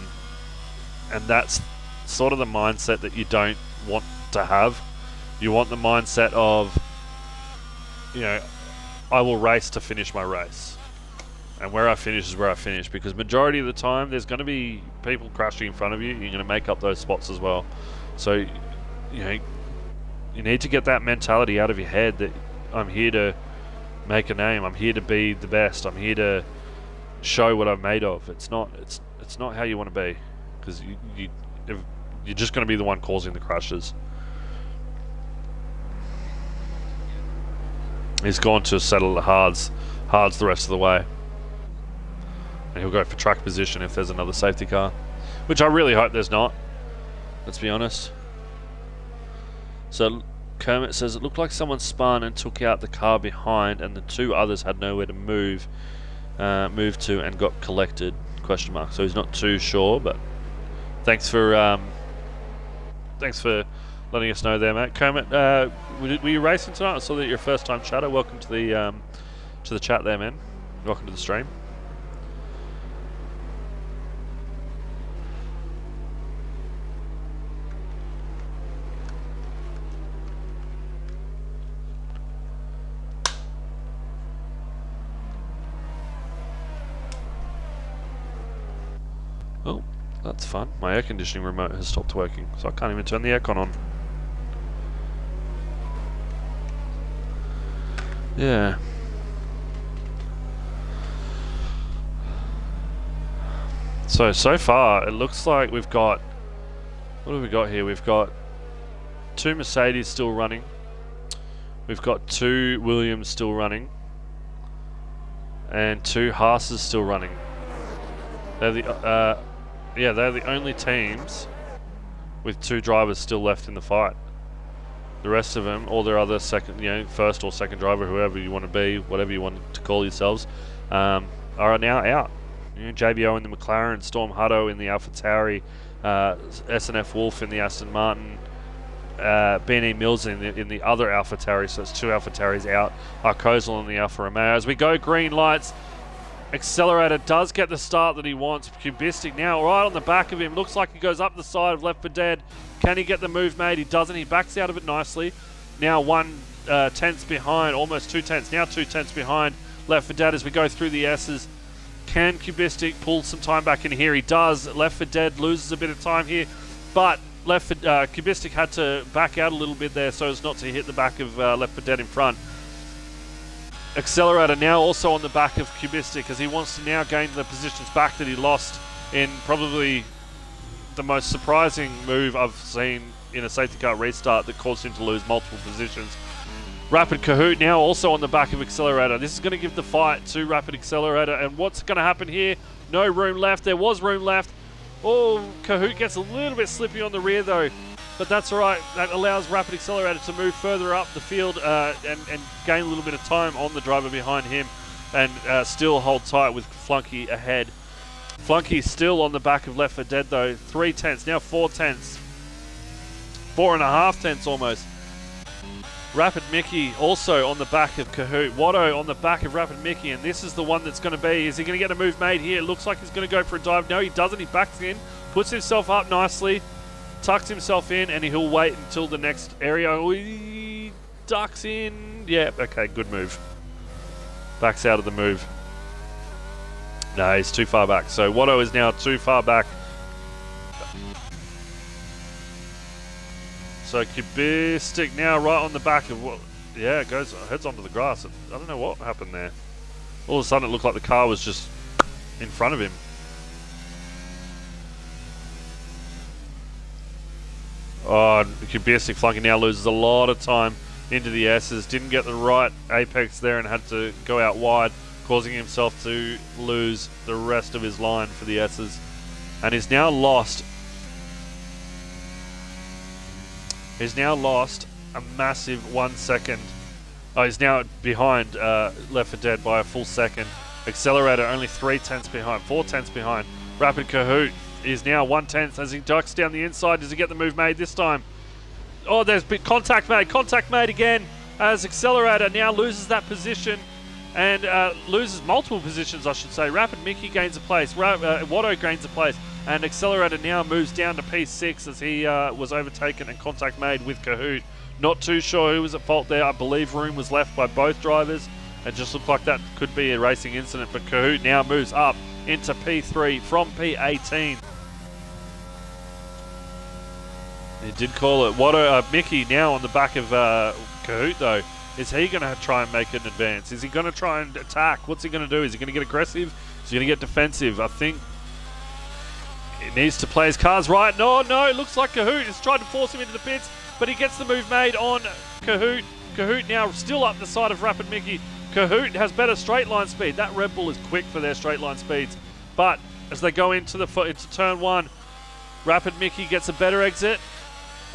that's sort of the mindset that you don't want to have. You want the mindset of, you know, I will race to finish my race. And where I finish is where I finish, because majority of the time there's going to be people crashing in front of you. You're going to make up those spots as well. So, you know, you need to get that mentality out of your head that I'm here to make a name. I'm here to be the best. I'm here to show what I'm made of. It's not how you want to be, because you're just going to be the one causing the crashes. He's gone to settle the hards the rest of the way, and he'll go for track position if there's another safety car, which I really hope there's not. Let's be honest. So Kermit says it looked like someone spun and took out the car behind, and the two others had nowhere to move to and got collected. ? So he's not too sure, but thanks for letting us know there, mate. Kermit, were you racing tonight? I saw that you're a first-time chatter. Welcome to the chat there, man. Welcome to the stream. Oh, that's fun. My air conditioning remote has stopped working, so I can't even turn the aircon on. Yeah. So far, it looks like we've got... What have we got here? We've got 2 Mercedes still running. We've got 2 Williams still running. And 2 Haas's still running. They're the only teams with 2 drivers still left in the fight. The rest of them, all their other first or second driver, whoever you want to be, whatever you want to call yourselves, are now out. JBO in the McLaren, Storm Hutto in the AlphaTauri, SNF Wolf in the Aston Martin, B&E Mills in the other AlphaTauri, so it's 2 AlphaTauris out. Arcozal in the Alfa Romeo. As we go green lights, Accelerator does get the start that he wants. Kubistic now right on the back of him. Looks like he goes up the side of Left for Dead. Can he get the move made? He doesn't. He backs out of it nicely. Now 1 tenths behind, almost 2 tenths. Now 2 tenths behind Left for Dead as we go through the S's. Can Kubistic pull some time back in here? He does. Left for Dead loses a bit of time here, but Kubistic had to back out a little bit there so as not to hit the back of Left for Dead in front. Accelerator now also on the back of Kubistic as he wants to now gain the positions back that he lost in probably the most surprising move I've seen in a safety car restart that caused him to lose multiple positions. Rapid Kahoot now also on the back of Accelerator. This is going to give the fight to Rapid Accelerator, and what's going to happen here? No room left. There was room left. Oh, Kahoot gets a little bit slippy on the rear though, but that's all right. That allows Rapid Accelerator to move further up the field and gain a little bit of time on the driver behind him, and still hold tight with Flunky ahead. Flunky still on the back of Left for Dead though. 3 tenths, now 4 tenths. 4.5 tenths almost. Rapid Mickey also on the back of Kahoot. Watto on the back of Rapid Mickey, and this is the one that's going to be. Is he going to get a move made here? It looks like he's going to go for a dive. No, he doesn't. He backs in, puts himself up nicely. tucks himself in, and he'll wait until the next area. Oh, he ducks in. Yeah, okay, good move. Backs out of the move. No, he's too far back. So Watto is now too far back. So Cubistic now right on the back of what? Yeah, it goes, heads onto the grass. I don't know what happened there. All of a sudden, it looked like the car was just in front of him. Oh, Cubistic flunky now loses a lot of time into the S's. Didn't get the right apex there and had to go out wide, causing himself to lose the rest of his line for the S's. And he's now lost. He's now lost a massive 1 second. Oh, he's now behind Left 4 Dead by a full second. Accelerator only 3/10 behind, 4/10 behind. Rapid Kahoot is now 1/10 as he ducks down the inside. Does he get the move made this time? Oh, there's been contact made again as Accelerator now loses that position and loses multiple positions, I should say. Rapid Mickey gains a place, Watto gains a place, and Accelerator now moves down to P6 as he was overtaken and contact made with Kahoot. Not too sure who was at fault there. I believe room was left by both drivers. It just looked like that could be a racing incident, but Kahoot now moves up into P3 from P18. He did call it. Watto, Mickey now on the back of Kahoot though. Is he going to try and make an advance? Is he going to try and attack? What's he going to do? Is he going to get aggressive? Is he going to get defensive? I think he needs to play his cards right. No, it looks like Kahoot has tried to force him into the pits, but he gets the move made on Kahoot. Kahoot now still up the side of Rapid Mickey. Kahoot has better straight line speed. That Red Bull is quick for their straight line speeds. But as they go into turn 1, Rapid Mickey gets a better exit,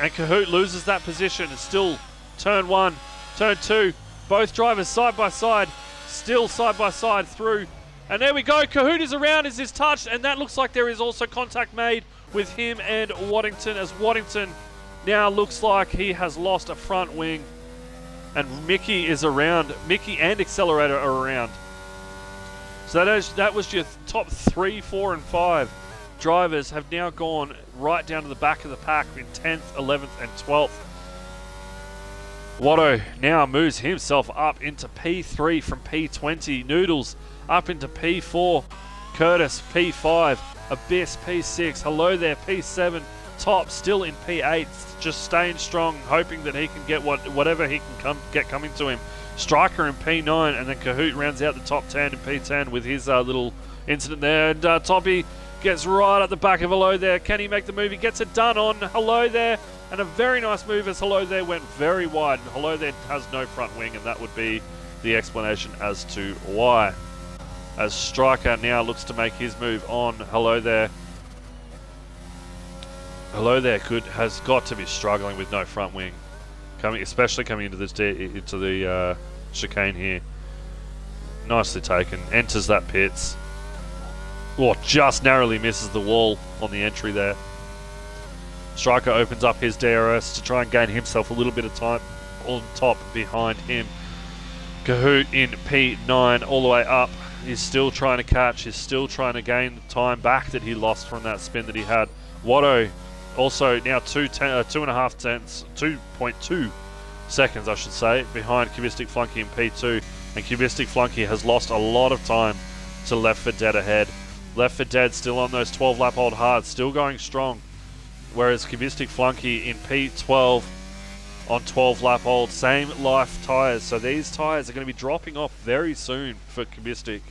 and Kahoot loses that position. It's still turn 1, turn 2. Both drivers side by side, still side by side through. And there we go. Kahoot is around as is touched, and that looks like there is also contact made with him and Waddington, as Waddington now looks like he has lost a front wing. And Mickey is around. Mickey and Accelerator are around. So that was your top 3, 4, and 5 drivers have now gone right down to the back of the pack in 10th, 11th, and 12th. Watto now moves himself up into P3 from P20. Noodles up into P4. Curtis P5. Abyss P6. Hello there P7. Top still in P8, just staying strong, hoping that he can get whatever he can get coming to him. Striker in P9, and then Kahoot rounds out the top 10 in P10 with his little incident there. And Toppy gets right at the back of Hello There. Can he make the move? He gets it done on Hello There, and a very nice move as Hello There went very wide. And Hello There has no front wing, and that would be the explanation as to why. As Striker now looks to make his move on Hello There. Hello There has got to be struggling with no front wing, especially coming into the chicane here. Nicely taken. Enters that pits. Oh, just narrowly misses the wall on the entry there. Striker opens up his DRS to try and gain himself a little bit of time on top behind him. Kahoot in P9 all the way up. He's still trying to catch. He's still trying to gain the time back that he lost from that spin that he had. Watto also now 2.2 seconds, I should say, behind Cubistic Flunky in P2. And Cubistic Flunky has lost a lot of time to Left 4 Dead ahead. Left 4 Dead still on those 12 lap hold hard, still going strong. Whereas Cubistic Flunky in P12 on 12 lap hold, same life tyres. So these tyres are going to be dropping off very soon for Cubistic.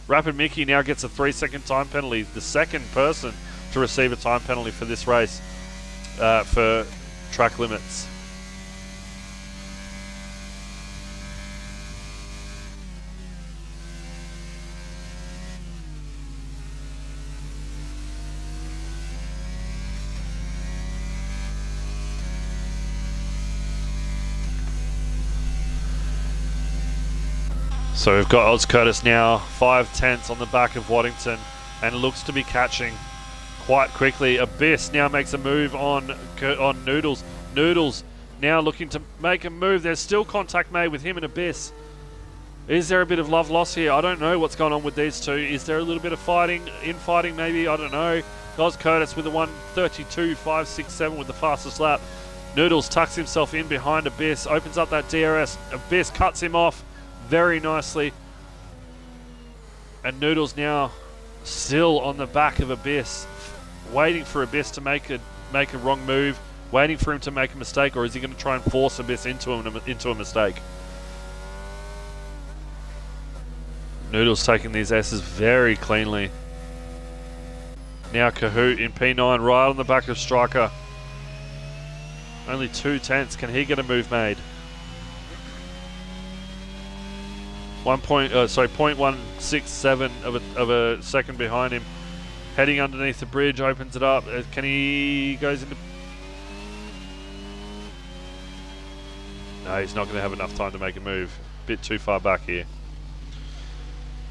Rapid Mickey now gets a 3-second time penalty, the second person to receive a time penalty for this race for track limits. So we've got Oz Curtis now 5/10 on the back of Waddington and looks to be catching quite quickly. Abyss now makes a move on Noodles. Noodles now looking to make a move. There's still contact made with him and Abyss. Is there a bit of love lost here? I don't know what's going on with these two. Is there a little bit of infighting maybe? I don't know. Oz Curtis with the 1:32.567 with the fastest lap. Noodles tucks himself in behind Abyss, opens up that DRS. Abyss cuts him off very nicely. And Noodles now still on the back of Abyss, waiting for Abyss to make a wrong move, waiting for him to make a mistake, or is he going to try and force Abyss into a mistake? Noodles taking these S's very cleanly. Now Kahoot in P9 right on the back of Striker. Only 2/10. Can he get a move made? 0.167 of a second behind him. Heading underneath the bridge, opens it up. Can he goes into? No, he's not going to have enough time to make a move. Bit too far back here.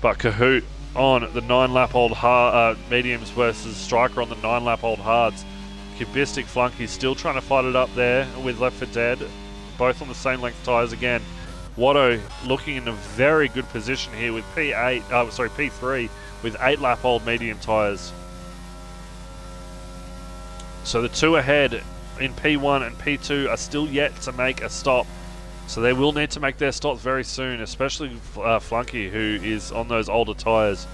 But Kahoot on the 9-lap-old mediums versus Striker on the 9-lap-old hards. Cubistic Flunky still trying to fight it up there with Left 4 Dead. Both on the same length tyres again. Watto looking in a very good position here with P3 with 8-lap-old medium tyres. So the two ahead in P1 and P2 are still yet to make a stop. So they will need to make their stops very soon, especially Flunky, who is on those older tyres.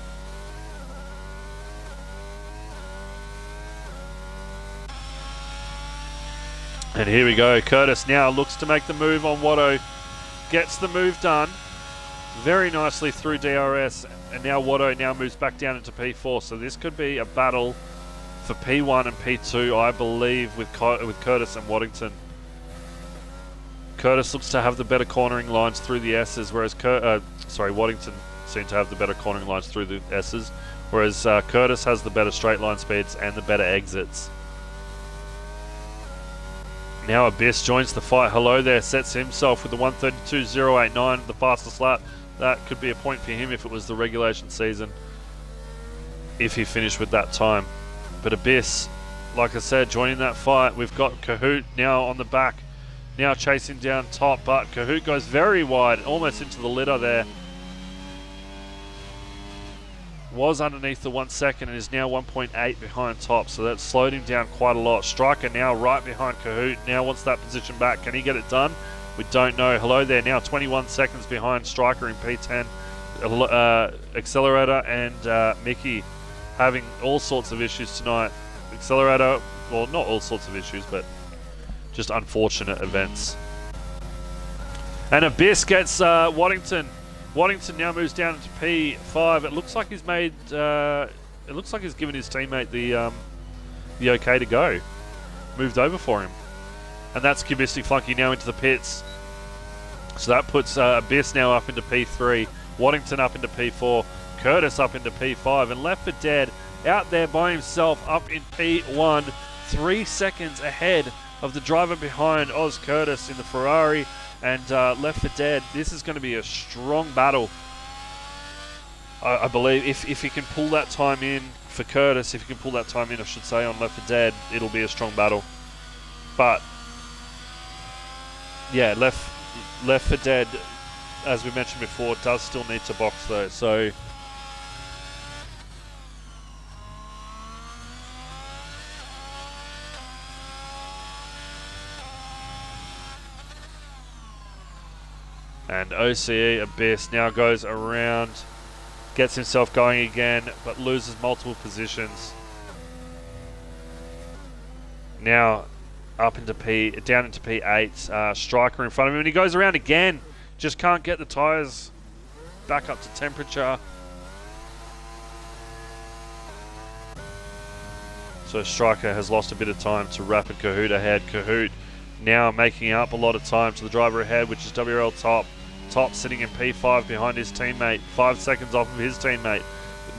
And here we go. Curtis now looks to make the move on Watto. Gets the move done very nicely through DRS. And now Watto now moves back down into P4. So this could be a battle for P1 and P2, I believe, with Curtis and Waddington. Curtis looks to have the better cornering lines through the S's, whereas Waddington seemed to have the better cornering lines through the S's, whereas Curtis has the better straight line speeds and the better exits. Now Abyss joins the fight. Hello there, sets himself with the 1:32.089, the fastest lap. That could be a point for him if it was the regulation season, if he finished with that time. But Abyss, like I said, joining that fight. We've got Kahoot now on the back, now chasing down top, but Kahoot goes very wide, almost into the litter there. Was underneath the 1 second and is now 1.8 behind top, so that slowed him down quite a lot. Striker now right behind Kahoot, now wants that position back. Can he get it done? We don't know. Hello there, now 21 seconds behind Striker in P10. Accelerator and Mickey having all sorts of issues tonight. Accelerator, well, not all sorts of issues, but just unfortunate events. And Abyss gets Waddington. Waddington now moves down into P5. It looks like he's made. It looks like he's given his teammate the okay to go. Moved over for him, and that's Cubistic Flunky now into the pits. So that puts Abyss now up into P3. Waddington up into P4. Curtis up into P5, and Left 4 Dead out there by himself up in P1, 3 seconds ahead of the driver behind Oz Curtis in the Ferrari. And Left 4 Dead, this is going to be a strong battle. I believe if he can pull that time in for Curtis, if he can pull that time in, I should say, on Left 4 Dead, it'll be a strong battle. But yeah, Left 4 Dead, as we mentioned before, does still need to box though. So and OCE Abyss now goes around, gets himself going again, but loses multiple positions. Now up into down into P8. Striker in front of him, and he goes around again. Just can't get the tyres back up to temperature. So Striker has lost a bit of time to Rapid Kahoot ahead. Kahoot now making up a lot of time to the driver ahead, which is WRL Top. Top sitting in P5 behind his teammate, 5 seconds off of his teammate.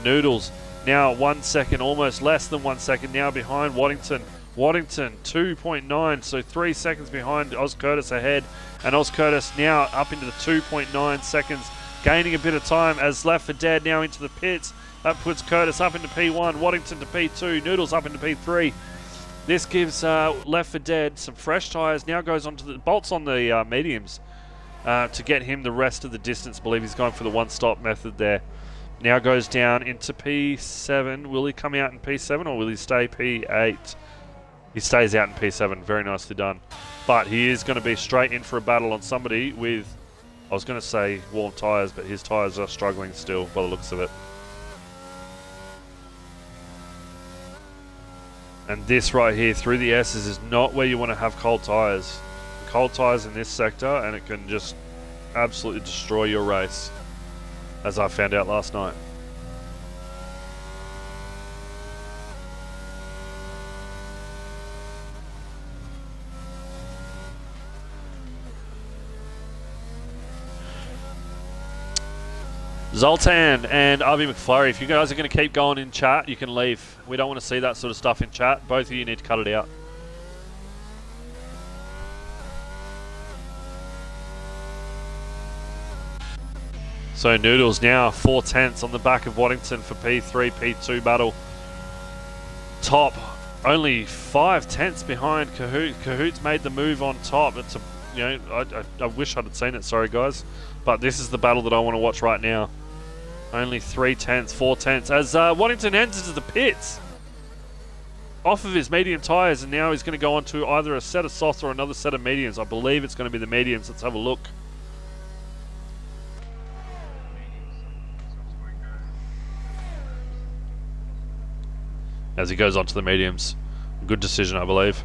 Noodles now 1 second, almost less than 1 second now behind Waddington. Waddington 2.9, so 3 seconds behind Oz Curtis ahead. And Oz Curtis now up into the 2.9 seconds, gaining a bit of time as Left 4 Dead now into the pits. That puts Curtis up into P1, Waddington to P2, Noodles up into P3. This gives Left 4 Dead some fresh tyres. Now goes on to the bolts on the mediums to get him the rest of the distance. I believe he's going for the one-stop method there. now goes down into P7. Will he come out in P7 or will he stay P8? He stays out in P7. Very nicely done. But he is going to be straight in for a battle on somebody with, I was going to say warm tyres, but his tyres are struggling still by the looks of it. And this right here through the S's is not where you want to have cold tyres. Cold tyres in this sector and it can just absolutely destroy your race, as I found out last night. Zoltan and RB McFlurry, if you guys are going to keep going in chat, you can leave. We don't want to see that sort of stuff in chat. Both of you need to cut it out. So Noodles now 4/10 on the back of Waddington for P3, P2 battle. Top only 5/10 behind Kahoot. Kahoot's made the move on top. It's a, you know, I wish I'd have seen it. Sorry guys, but this is the battle that I want to watch right now. Only 3/10, 4/10 as Waddington enters the pits off of his medium tyres, and now he's going to go on to either a set of softs or another set of mediums. I believe it's going to be the mediums. Let's have a look. As he goes on to the mediums. Good decision, I believe.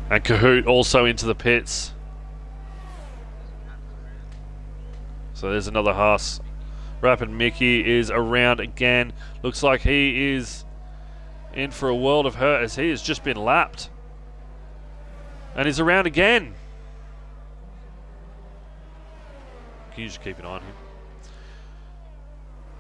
And Kahoot also into the pits. So there's another Haas. Rapid Mickey is around again. Looks like he is in for a world of hurt as he has just been lapped. And he's around again. Can you just keep an eye on him?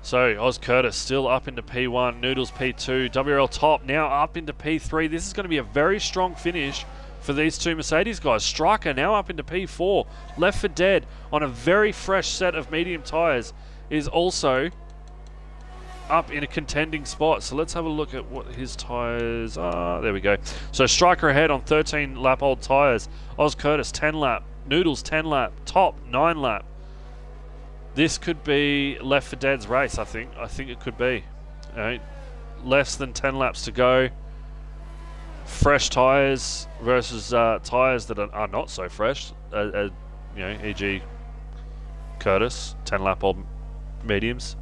So Oz Curtis still up into P1, Noodles P2, WRL Top now up into P3. This is going to be a very strong finish for these two Mercedes guys. Striker now up into P4. Left for Dead on a very fresh set of medium tyres is also up in a contending spot. So let's have a look at what his tyres are. There we go. So Striker ahead on 13 lap old tyres. Oz Curtis 10 lap. Noodles 10 lap. Top 9 lap. This could be Left for Dead's race, I think. I think it could be. All right. Less than 10 laps to go. Fresh tyres versus tyres that are not so fresh. You know, e.g. Curtis, 10 lap old mediums.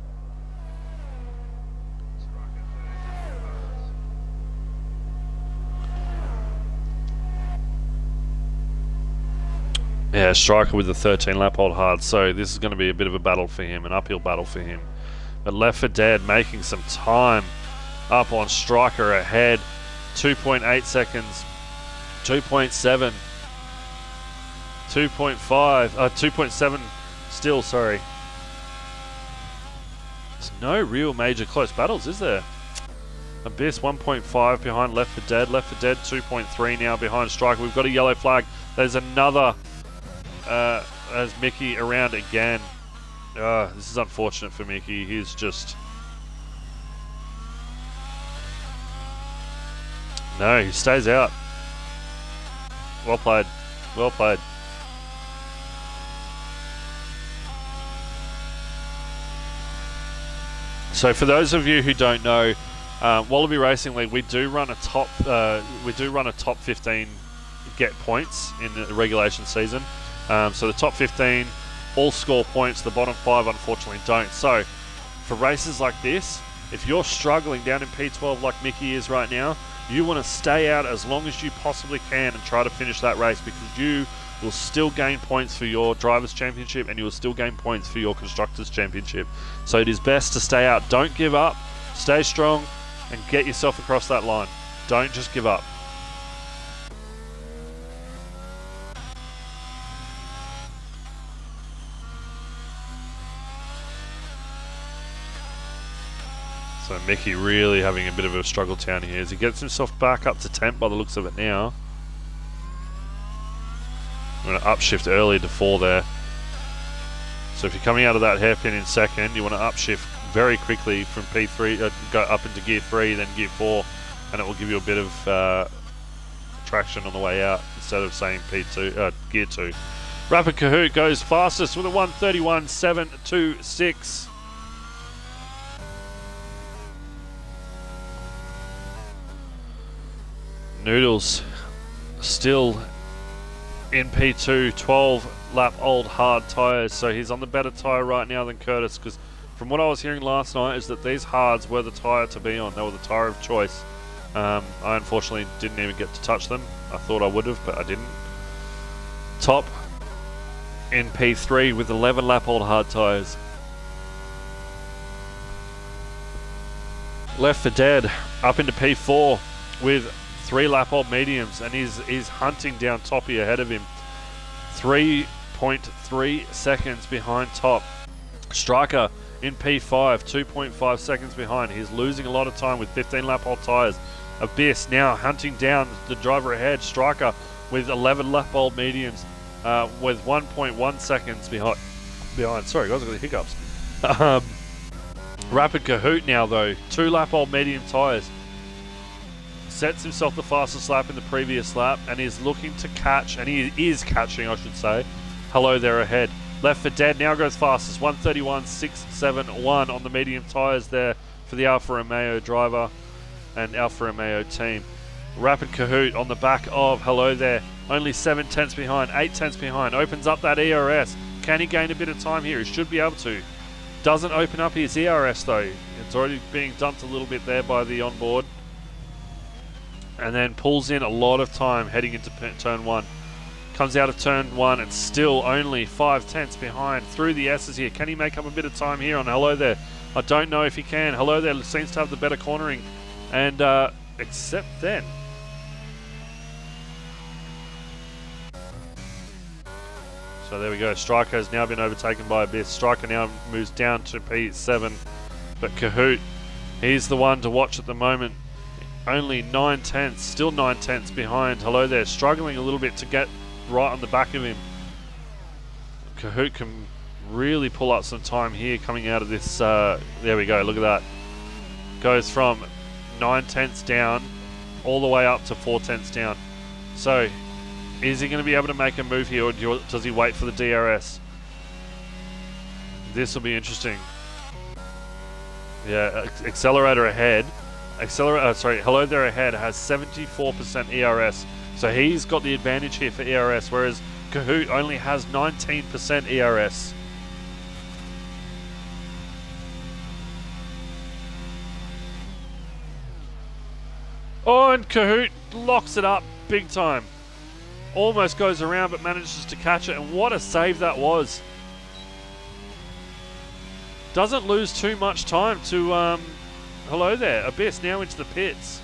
Yeah, Striker with the 13 lap old hard, so this is going to be a bit of a battle for him, an uphill battle for him. But Left for Dead making some time up on Striker ahead. 2.8 seconds, 2.7, 2.5, 2.7 still, sorry. There's no real major close battles, is there? Abyss 1.5 behind Left for Dead. Left for Dead 2.3 now behind Striker. We've got a yellow flag. There's another as Mickey around again. This is unfortunate for Mickey. He's just... No, he stays out. Well played. Well played. So for those of you who don't know, Wallaby Racing League, we do run a top 15 get points in the regulation season. So the top 15 all score points. The bottom 5 unfortunately don't. So for races like this, if you're struggling down in P12 like Mickey is right now, you want to stay out as long as you possibly can and try to finish that race, because you will still gain points for your Drivers' Championship and you will still gain points for your Constructors' Championship. So it is best to stay out. Don't give up. Stay strong and get yourself across that line. Don't just give up. So Mickey really having a bit of a struggle town here as he gets himself back up to 10th by the looks of it now. I'm going to upshift early to 4 there. So if you're coming out of that hairpin in second, you want to upshift very quickly from P3, go up into gear 3, then gear 4, and it will give you a bit of traction on the way out instead of saying P2, gear 2. Rapid Kahoot goes fastest with a 1:31.726. Noodles still in P2, 12 lap old hard tyres, so he's on the better tyre right now than Curtis, because from what I was hearing last night is that these hards were the tyre to be on. They were the tyre of choice. I unfortunately didn't even get to touch them. I thought I would have, but I didn't. Top in P3 with 11 lap old hard tyres. Left for Dead up into P4 with 3 lap old mediums, and he's hunting down Toppy ahead of him. 3.3 seconds behind Top. Striker in P5, 2.5 seconds behind. He's losing a lot of time with 15 lap old tyres. Abyss now hunting down the driver ahead. Striker with 11 lap old mediums with 1.1 seconds behind. Sorry guys, I got the hiccups. Rapid Kahoot now though, 2 lap old medium tyres. Sets himself the fastest lap in the previous lap and is looking to catch, and he is catching I should say. Hello there ahead. Left for Dead now goes fastest, 1:31.671 on the medium tyres there for the Alfa Romeo driver and Alfa Romeo team. Rapid Kahoot on the back of Hello there, only 7 tenths behind, 8 tenths behind, opens up that ERS. Can he gain a bit of time here? He should be able to. Doesn't open up his ERS though. It's already being dumped a little bit there by the onboard. And then pulls in a lot of time heading into turn 1. Comes out of turn 1 and still only 5 tenths behind through the S's here. Can he make up a bit of time here on Hello there? I don't know if he can. Hello there seems to have the better cornering, and except then. So there we go. Striker has now been overtaken by Abyss. Striker now moves down to P7, but Kahoot, he's the one to watch at the moment. Only 9 tenths, still 9 tenths behind. Hello there, struggling a little bit to get right on the back of him. Kahoot can really pull up some time here coming out of this. There we go, look at that. Goes from 9 tenths down all the way up to 4 tenths down. So, is he going to be able to make a move here, or does he wait for the DRS? This will be interesting. Yeah, Accelerator ahead. Hello there ahead has 74% ERS, so he's got the advantage here for ERS, whereas Kahoot only has 19% ERS. Oh, and Kahoot locks it up big time. Almost goes around but manages to catch it, and what a save that was. Doesn't lose too much time to Hello there, Abyss now into the pits.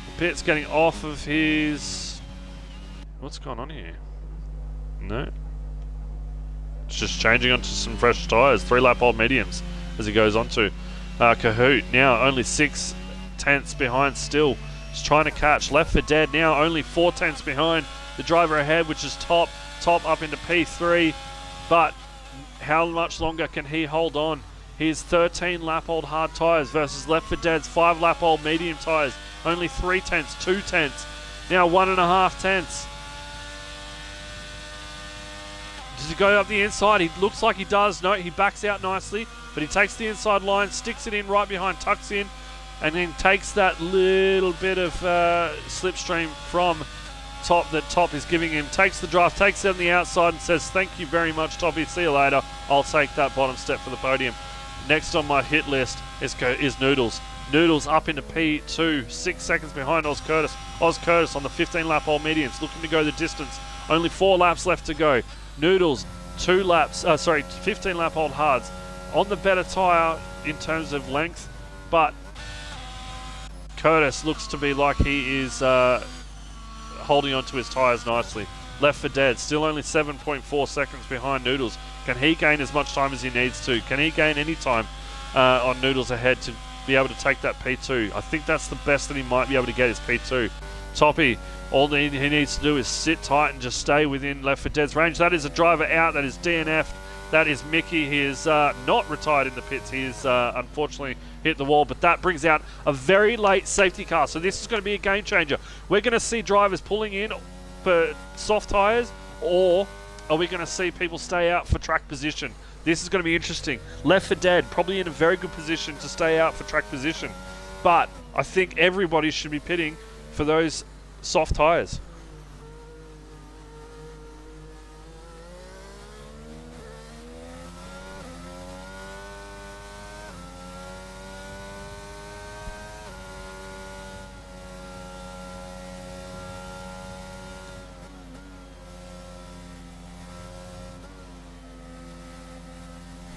The pit's getting off of his... What's going on here? No. It's just changing onto some fresh tyres. 3 lap old mediums as he goes on to. Kahoot now only 6 tenths behind still. Just trying to catch. Left for Dead now only 4 tenths behind the driver ahead, which is Top. Top up into P3. But how much longer can he hold on? His 13 lap old hard tyres versus Left for Dead's 5 lap old medium tyres. Only 3 tenths, 2 tenths. Now 1.5 tenths. Does he go up the inside? He looks like he does. No, he backs out nicely, but he takes the inside line, sticks it in right behind, tucks in, and then takes that little bit of slipstream from Top that Top is giving him. Takes the draft, takes it on the outside and says, thank you very much, Toppy. See you later. I'll take that bottom step for the podium. Next on my hit list is Noodles. Noodles up into P2, 6 seconds behind Oz Curtis. Oz Curtis on the 15 lap old mediums, looking to go the distance. Only 4 laps left to go. Noodles, 15 lap old hards. On the better tyre in terms of length, but Curtis looks to be like he is holding onto his tyres nicely. Left for Dead, still only 7.4 seconds behind Noodles. Can he gain as much time as he needs to? Can he gain any time on Noodles ahead to be able to take that P2? I think that's the best that he might be able to get is P2. Toppy, all he needs to do is sit tight and just stay within Left for Dead's range. That is a driver out. That is DNF. That is Mickey. He is not retired in the pits. He is unfortunately hit the wall, but that brings out a very late safety car. So this is going to be a game changer. We're going to see drivers pulling in for soft tyres or are we going to see people stay out for track position? This is going to be interesting. Left for Dead, probably in a very good position to stay out for track position. But I think everybody should be pitting for those soft tyres.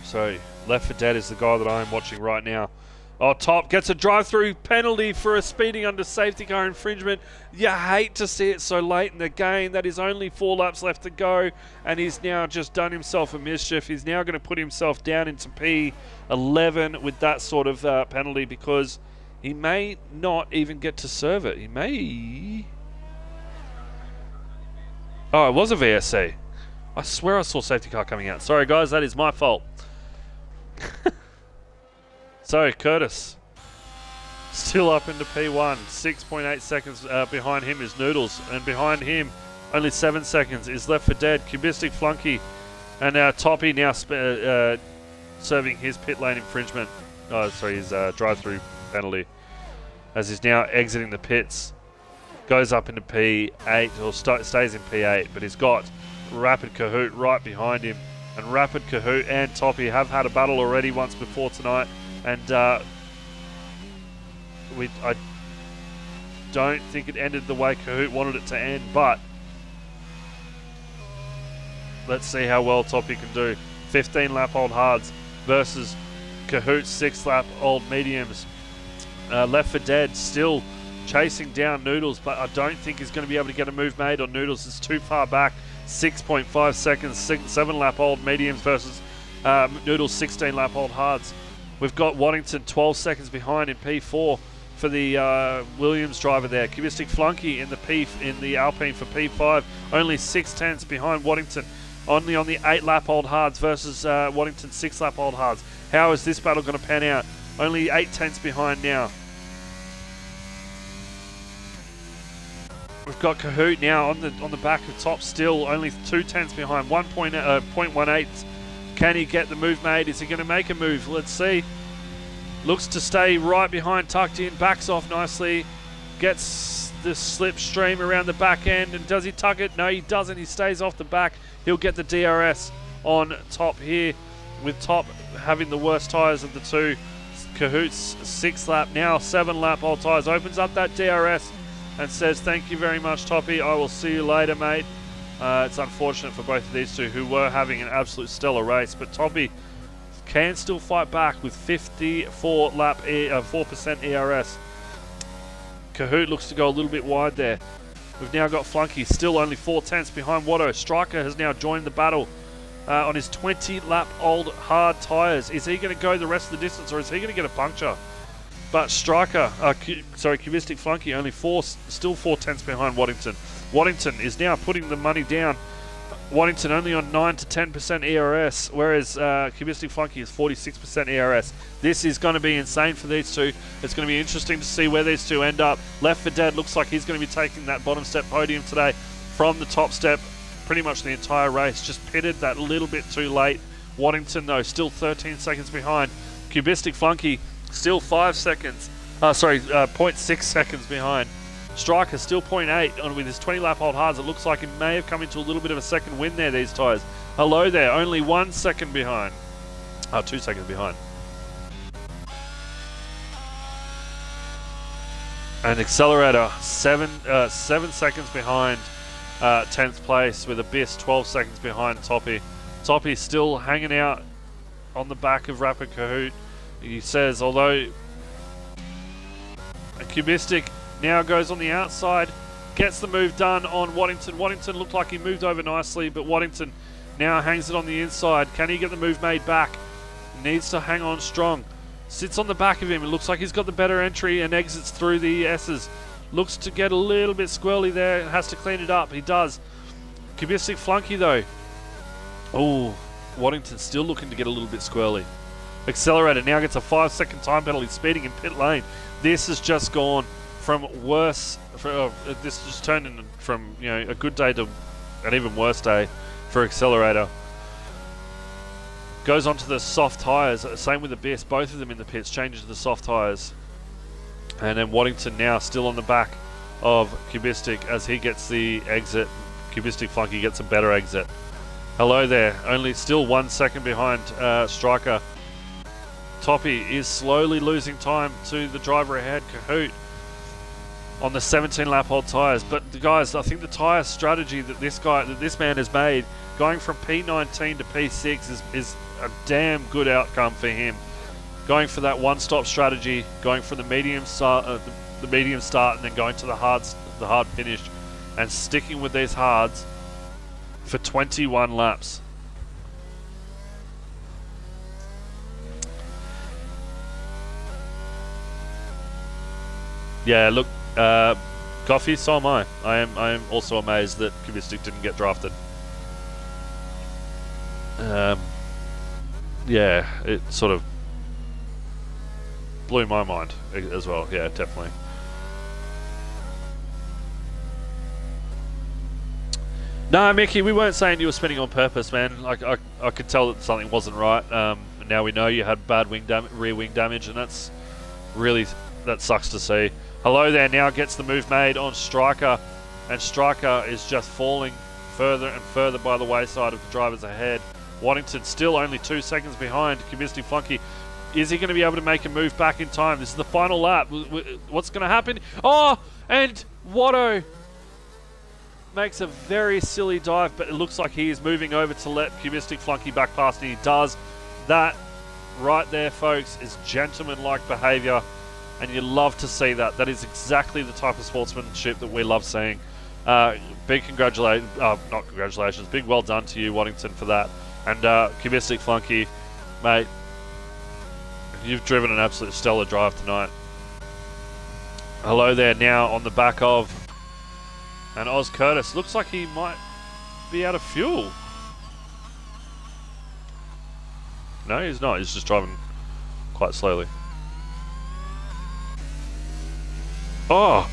So, Left for Dead is the guy that I'm watching right now. Oh, Top gets a drive-through penalty for a speeding under safety car infringement. You hate to see it so late in the game. That is only 4 laps left to go, and he's now just done himself a mischief. He's now going to put himself down into P11 with that sort of penalty, because he may not even get to serve it. He may... Oh, it was a VSC. I swear I saw safety car coming out. Sorry, guys, that is my fault. So, Curtis, still up into P1, 6.8 seconds behind him is Noodles, and behind him, only 7 seconds, is Left for Dead, Cubistic Flunky, and Toppy now serving his pit lane infringement, his drive-through penalty, as he's now exiting the pits, goes up into P8, or stays in P8, but he's got Rapid Kahoot right behind him, and Rapid Kahoot and Toppy have had a battle already once before tonight. And I don't think it ended the way Kahoot wanted it to end, but let's see how well Toppy can do. 15 lap old hards versus Kahoot's 6 lap old mediums. Left for Dead still chasing down Noodles, but I don't think he's going to be able to get a move made on Noodles. It's too far back. 6.5 seconds, 7 lap old mediums versus Noodles 16 lap old hards. We've got Waddington 12 seconds behind in P4 for the Williams driver there. Cubistic Flunky in the Alpine for P5, only 6 tenths behind Waddington, only on the 8 lap old hards versus Waddington 6 lap old hards. How is this battle going to pan out? Only 8 tenths behind now. We've got Kahoot now on the back of Top still, only 2 tenths behind, 0.18. Can he get the move made? Is he going to make a move? Let's see. Looks to stay right behind, tucked in, backs off nicely, gets the slipstream around the back end, and does he tuck it? No, he doesn't. He stays off the back. He'll get the DRS on Top here, with Top having the worst tyres of the two. Kahoot's 6 lap, now 7 lap old tyres, opens up that DRS and says, thank you very much, Toppy. I will see you later, mate. It's unfortunate for both of these two, who were having an absolute stellar race, but Toppy can still fight back with 54 lap 4% ERS. Kahoot looks to go a little bit wide there. We've now got Flunky still only 4 tenths behind Watto. Striker has now joined the battle on his 20 lap old hard tyres. Is he going to go the rest of the distance, or is he going to get a puncture? But Striker, Cubistic Flunky only still 4 tenths behind Waddington. Waddington is now putting the money down. Waddington only on 9 to 10% ERS, whereas Cubistic Flunky is 46% ERS. This is going to be insane for these two. It's going to be interesting to see where these two end up. Left for Dead looks like he's going to be taking that bottom step podium today from the top step pretty much the entire race. Just pitted that little bit too late. Waddington, though, still 13 seconds behind. Cubistic Flunky still 5 seconds. 0.6 seconds behind. Striker still 0.8 on with his 20 lap old hards. It looks like he may have come into a little bit of a second win there, these tyres. Hello there, only 1 second behind. 2 seconds behind. And Accelerator 7 seconds behind 10th place, with Abyss 12 seconds behind Toppy. Toppy still hanging out on the back of Rapid Kahoot. He says, although a Cubistic now goes on the outside, gets the move done on Waddington. Waddington looked like he moved over nicely, but Waddington now hangs it on the inside. Can he get the move made back? Needs to hang on strong. Sits on the back of him. It looks like he's got the better entry and exits through the S's. Looks to get a little bit squirrely there. Has to clean it up. He does. Cubistic Flunky, though. Oh, Waddington still looking to get a little bit squirrely. Accelerator now gets a 5-second time penalty, speeding in pit lane. This has just gone from worse. This just turned in from a good day to an even worse day. for accelerator. Goes onto the soft tyres. Same with Abyss. Both of them in the pits. Changes to the soft tyres. And then Waddington now still on the back of Cubistic as he gets the exit. Cubistic Flunky gets a better exit. Hello there. Only still 1 second behind Striker. Toppy is slowly losing time to the driver ahead, Kahoot, on the 17 lap hold tyres. But guys, I think the tyre strategy that this man has made, going from P19 to P6 is a damn good outcome for him. Going for that one-stop strategy, going for the medium start, and then going to the hard finish, and sticking with these hards for 21 laps. Yeah, look, Coffee, so am I. I am also amazed that Cubistic didn't get drafted. Yeah, it sort of blew my mind as well. Yeah, definitely. No, Mickey, we weren't saying you were spinning on purpose, man. Like I could tell that something wasn't right. Now we know you had bad rear wing damage, and that sucks to see. Hello there now gets the move made on Striker, and Striker is just falling further and further by the wayside of the drivers ahead. Waddington still only 2 seconds behind Cubistic Flunky. Is he going to be able to make a move back in time? This is the final lap. What's going to happen? Oh, and Watto makes a very silly dive, but it looks like he is moving over to let Cubistic Flunky back past, and he does. That right there, folks, is gentleman-like behaviour, and you love to see that. That is exactly the type of sportsmanship that we love seeing. Big congratulations, not congratulations, big well done to you, Waddington, for that. And Cubistic Flunky, mate, you've driven an absolute stellar drive tonight. Hello there now on the back of, and Oz Curtis looks like he might be out of fuel. No, he's not. He's just driving quite slowly. Oh,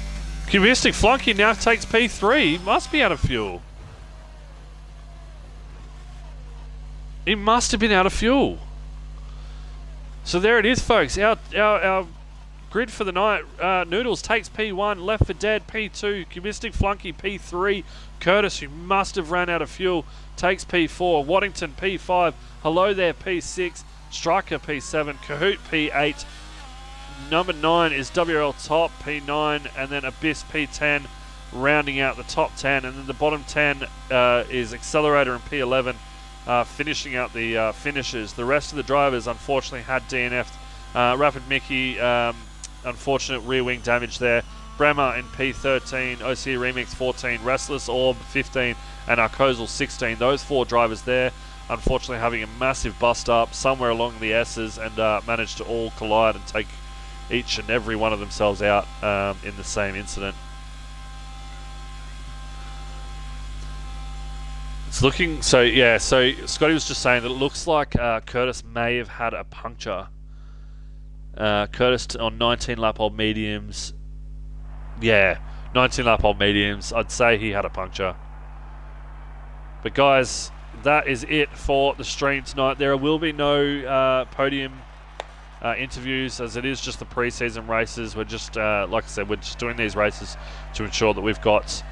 Cubistic Flunky now takes P3. He must be out of fuel. He must have been out of fuel. So there it is, folks. Our grid for the night. Noodles takes P1, Left for Dead P2, Cubistic Flunky P3, Curtis, who must have ran out of fuel, takes P4, Waddington P5, Hello there P6, Striker P7, Kahoot P8, number 9 is WRL Top P9, and then Abyss P10, rounding out the top 10, and then the bottom 10 is Accelerator and P11. Finishing out the finishes. The rest of the drivers unfortunately had DNF'd. Rapid Mickey, unfortunate rear wing damage there. Bremer in P13, OC Remix 14, Restless Orb 15, and Arcozal 16. Those 4 drivers there, unfortunately having a massive bust up somewhere along the S's, and managed to all collide and take each and every one of themselves out in the same incident. It's looking, so Scotty was just saying that it looks like Curtis may have had a puncture. Curtis on 19 lap old mediums. Yeah, 19 lap old mediums. I'd say he had a puncture. But guys, that is it for the stream tonight. There will be no podium interviews, as it is just the pre-season races. We're just, like I said, we're just doing these races to ensure that we've got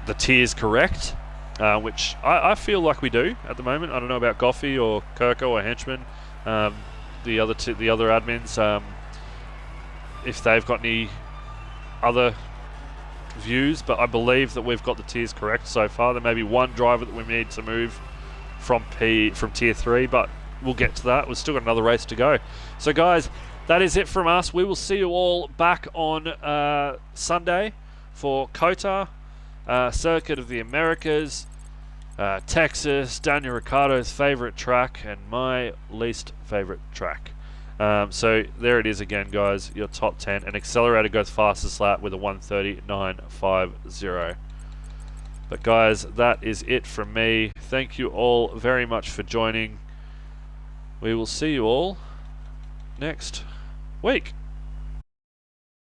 the tiers correct. Which I feel like we do at the moment. I don't know about Goffey or Kirko or Henchman, the other admins, if they've got any other views, but I believe that we've got the tiers correct so far. There may be one driver that we need to move from tier 3, but we'll get to that. We've still got another race to go. So guys, that is it from us. We will see you all back on Sunday for COTA. Circuit of the Americas, Texas, Daniel Ricciardo's favourite track, and my least favourite track. So there it is again, guys, your top 10. And Accelerator goes fastest lap with a 1:39.50. But guys, that is it from me. Thank you all very much for joining. We will see you all next week.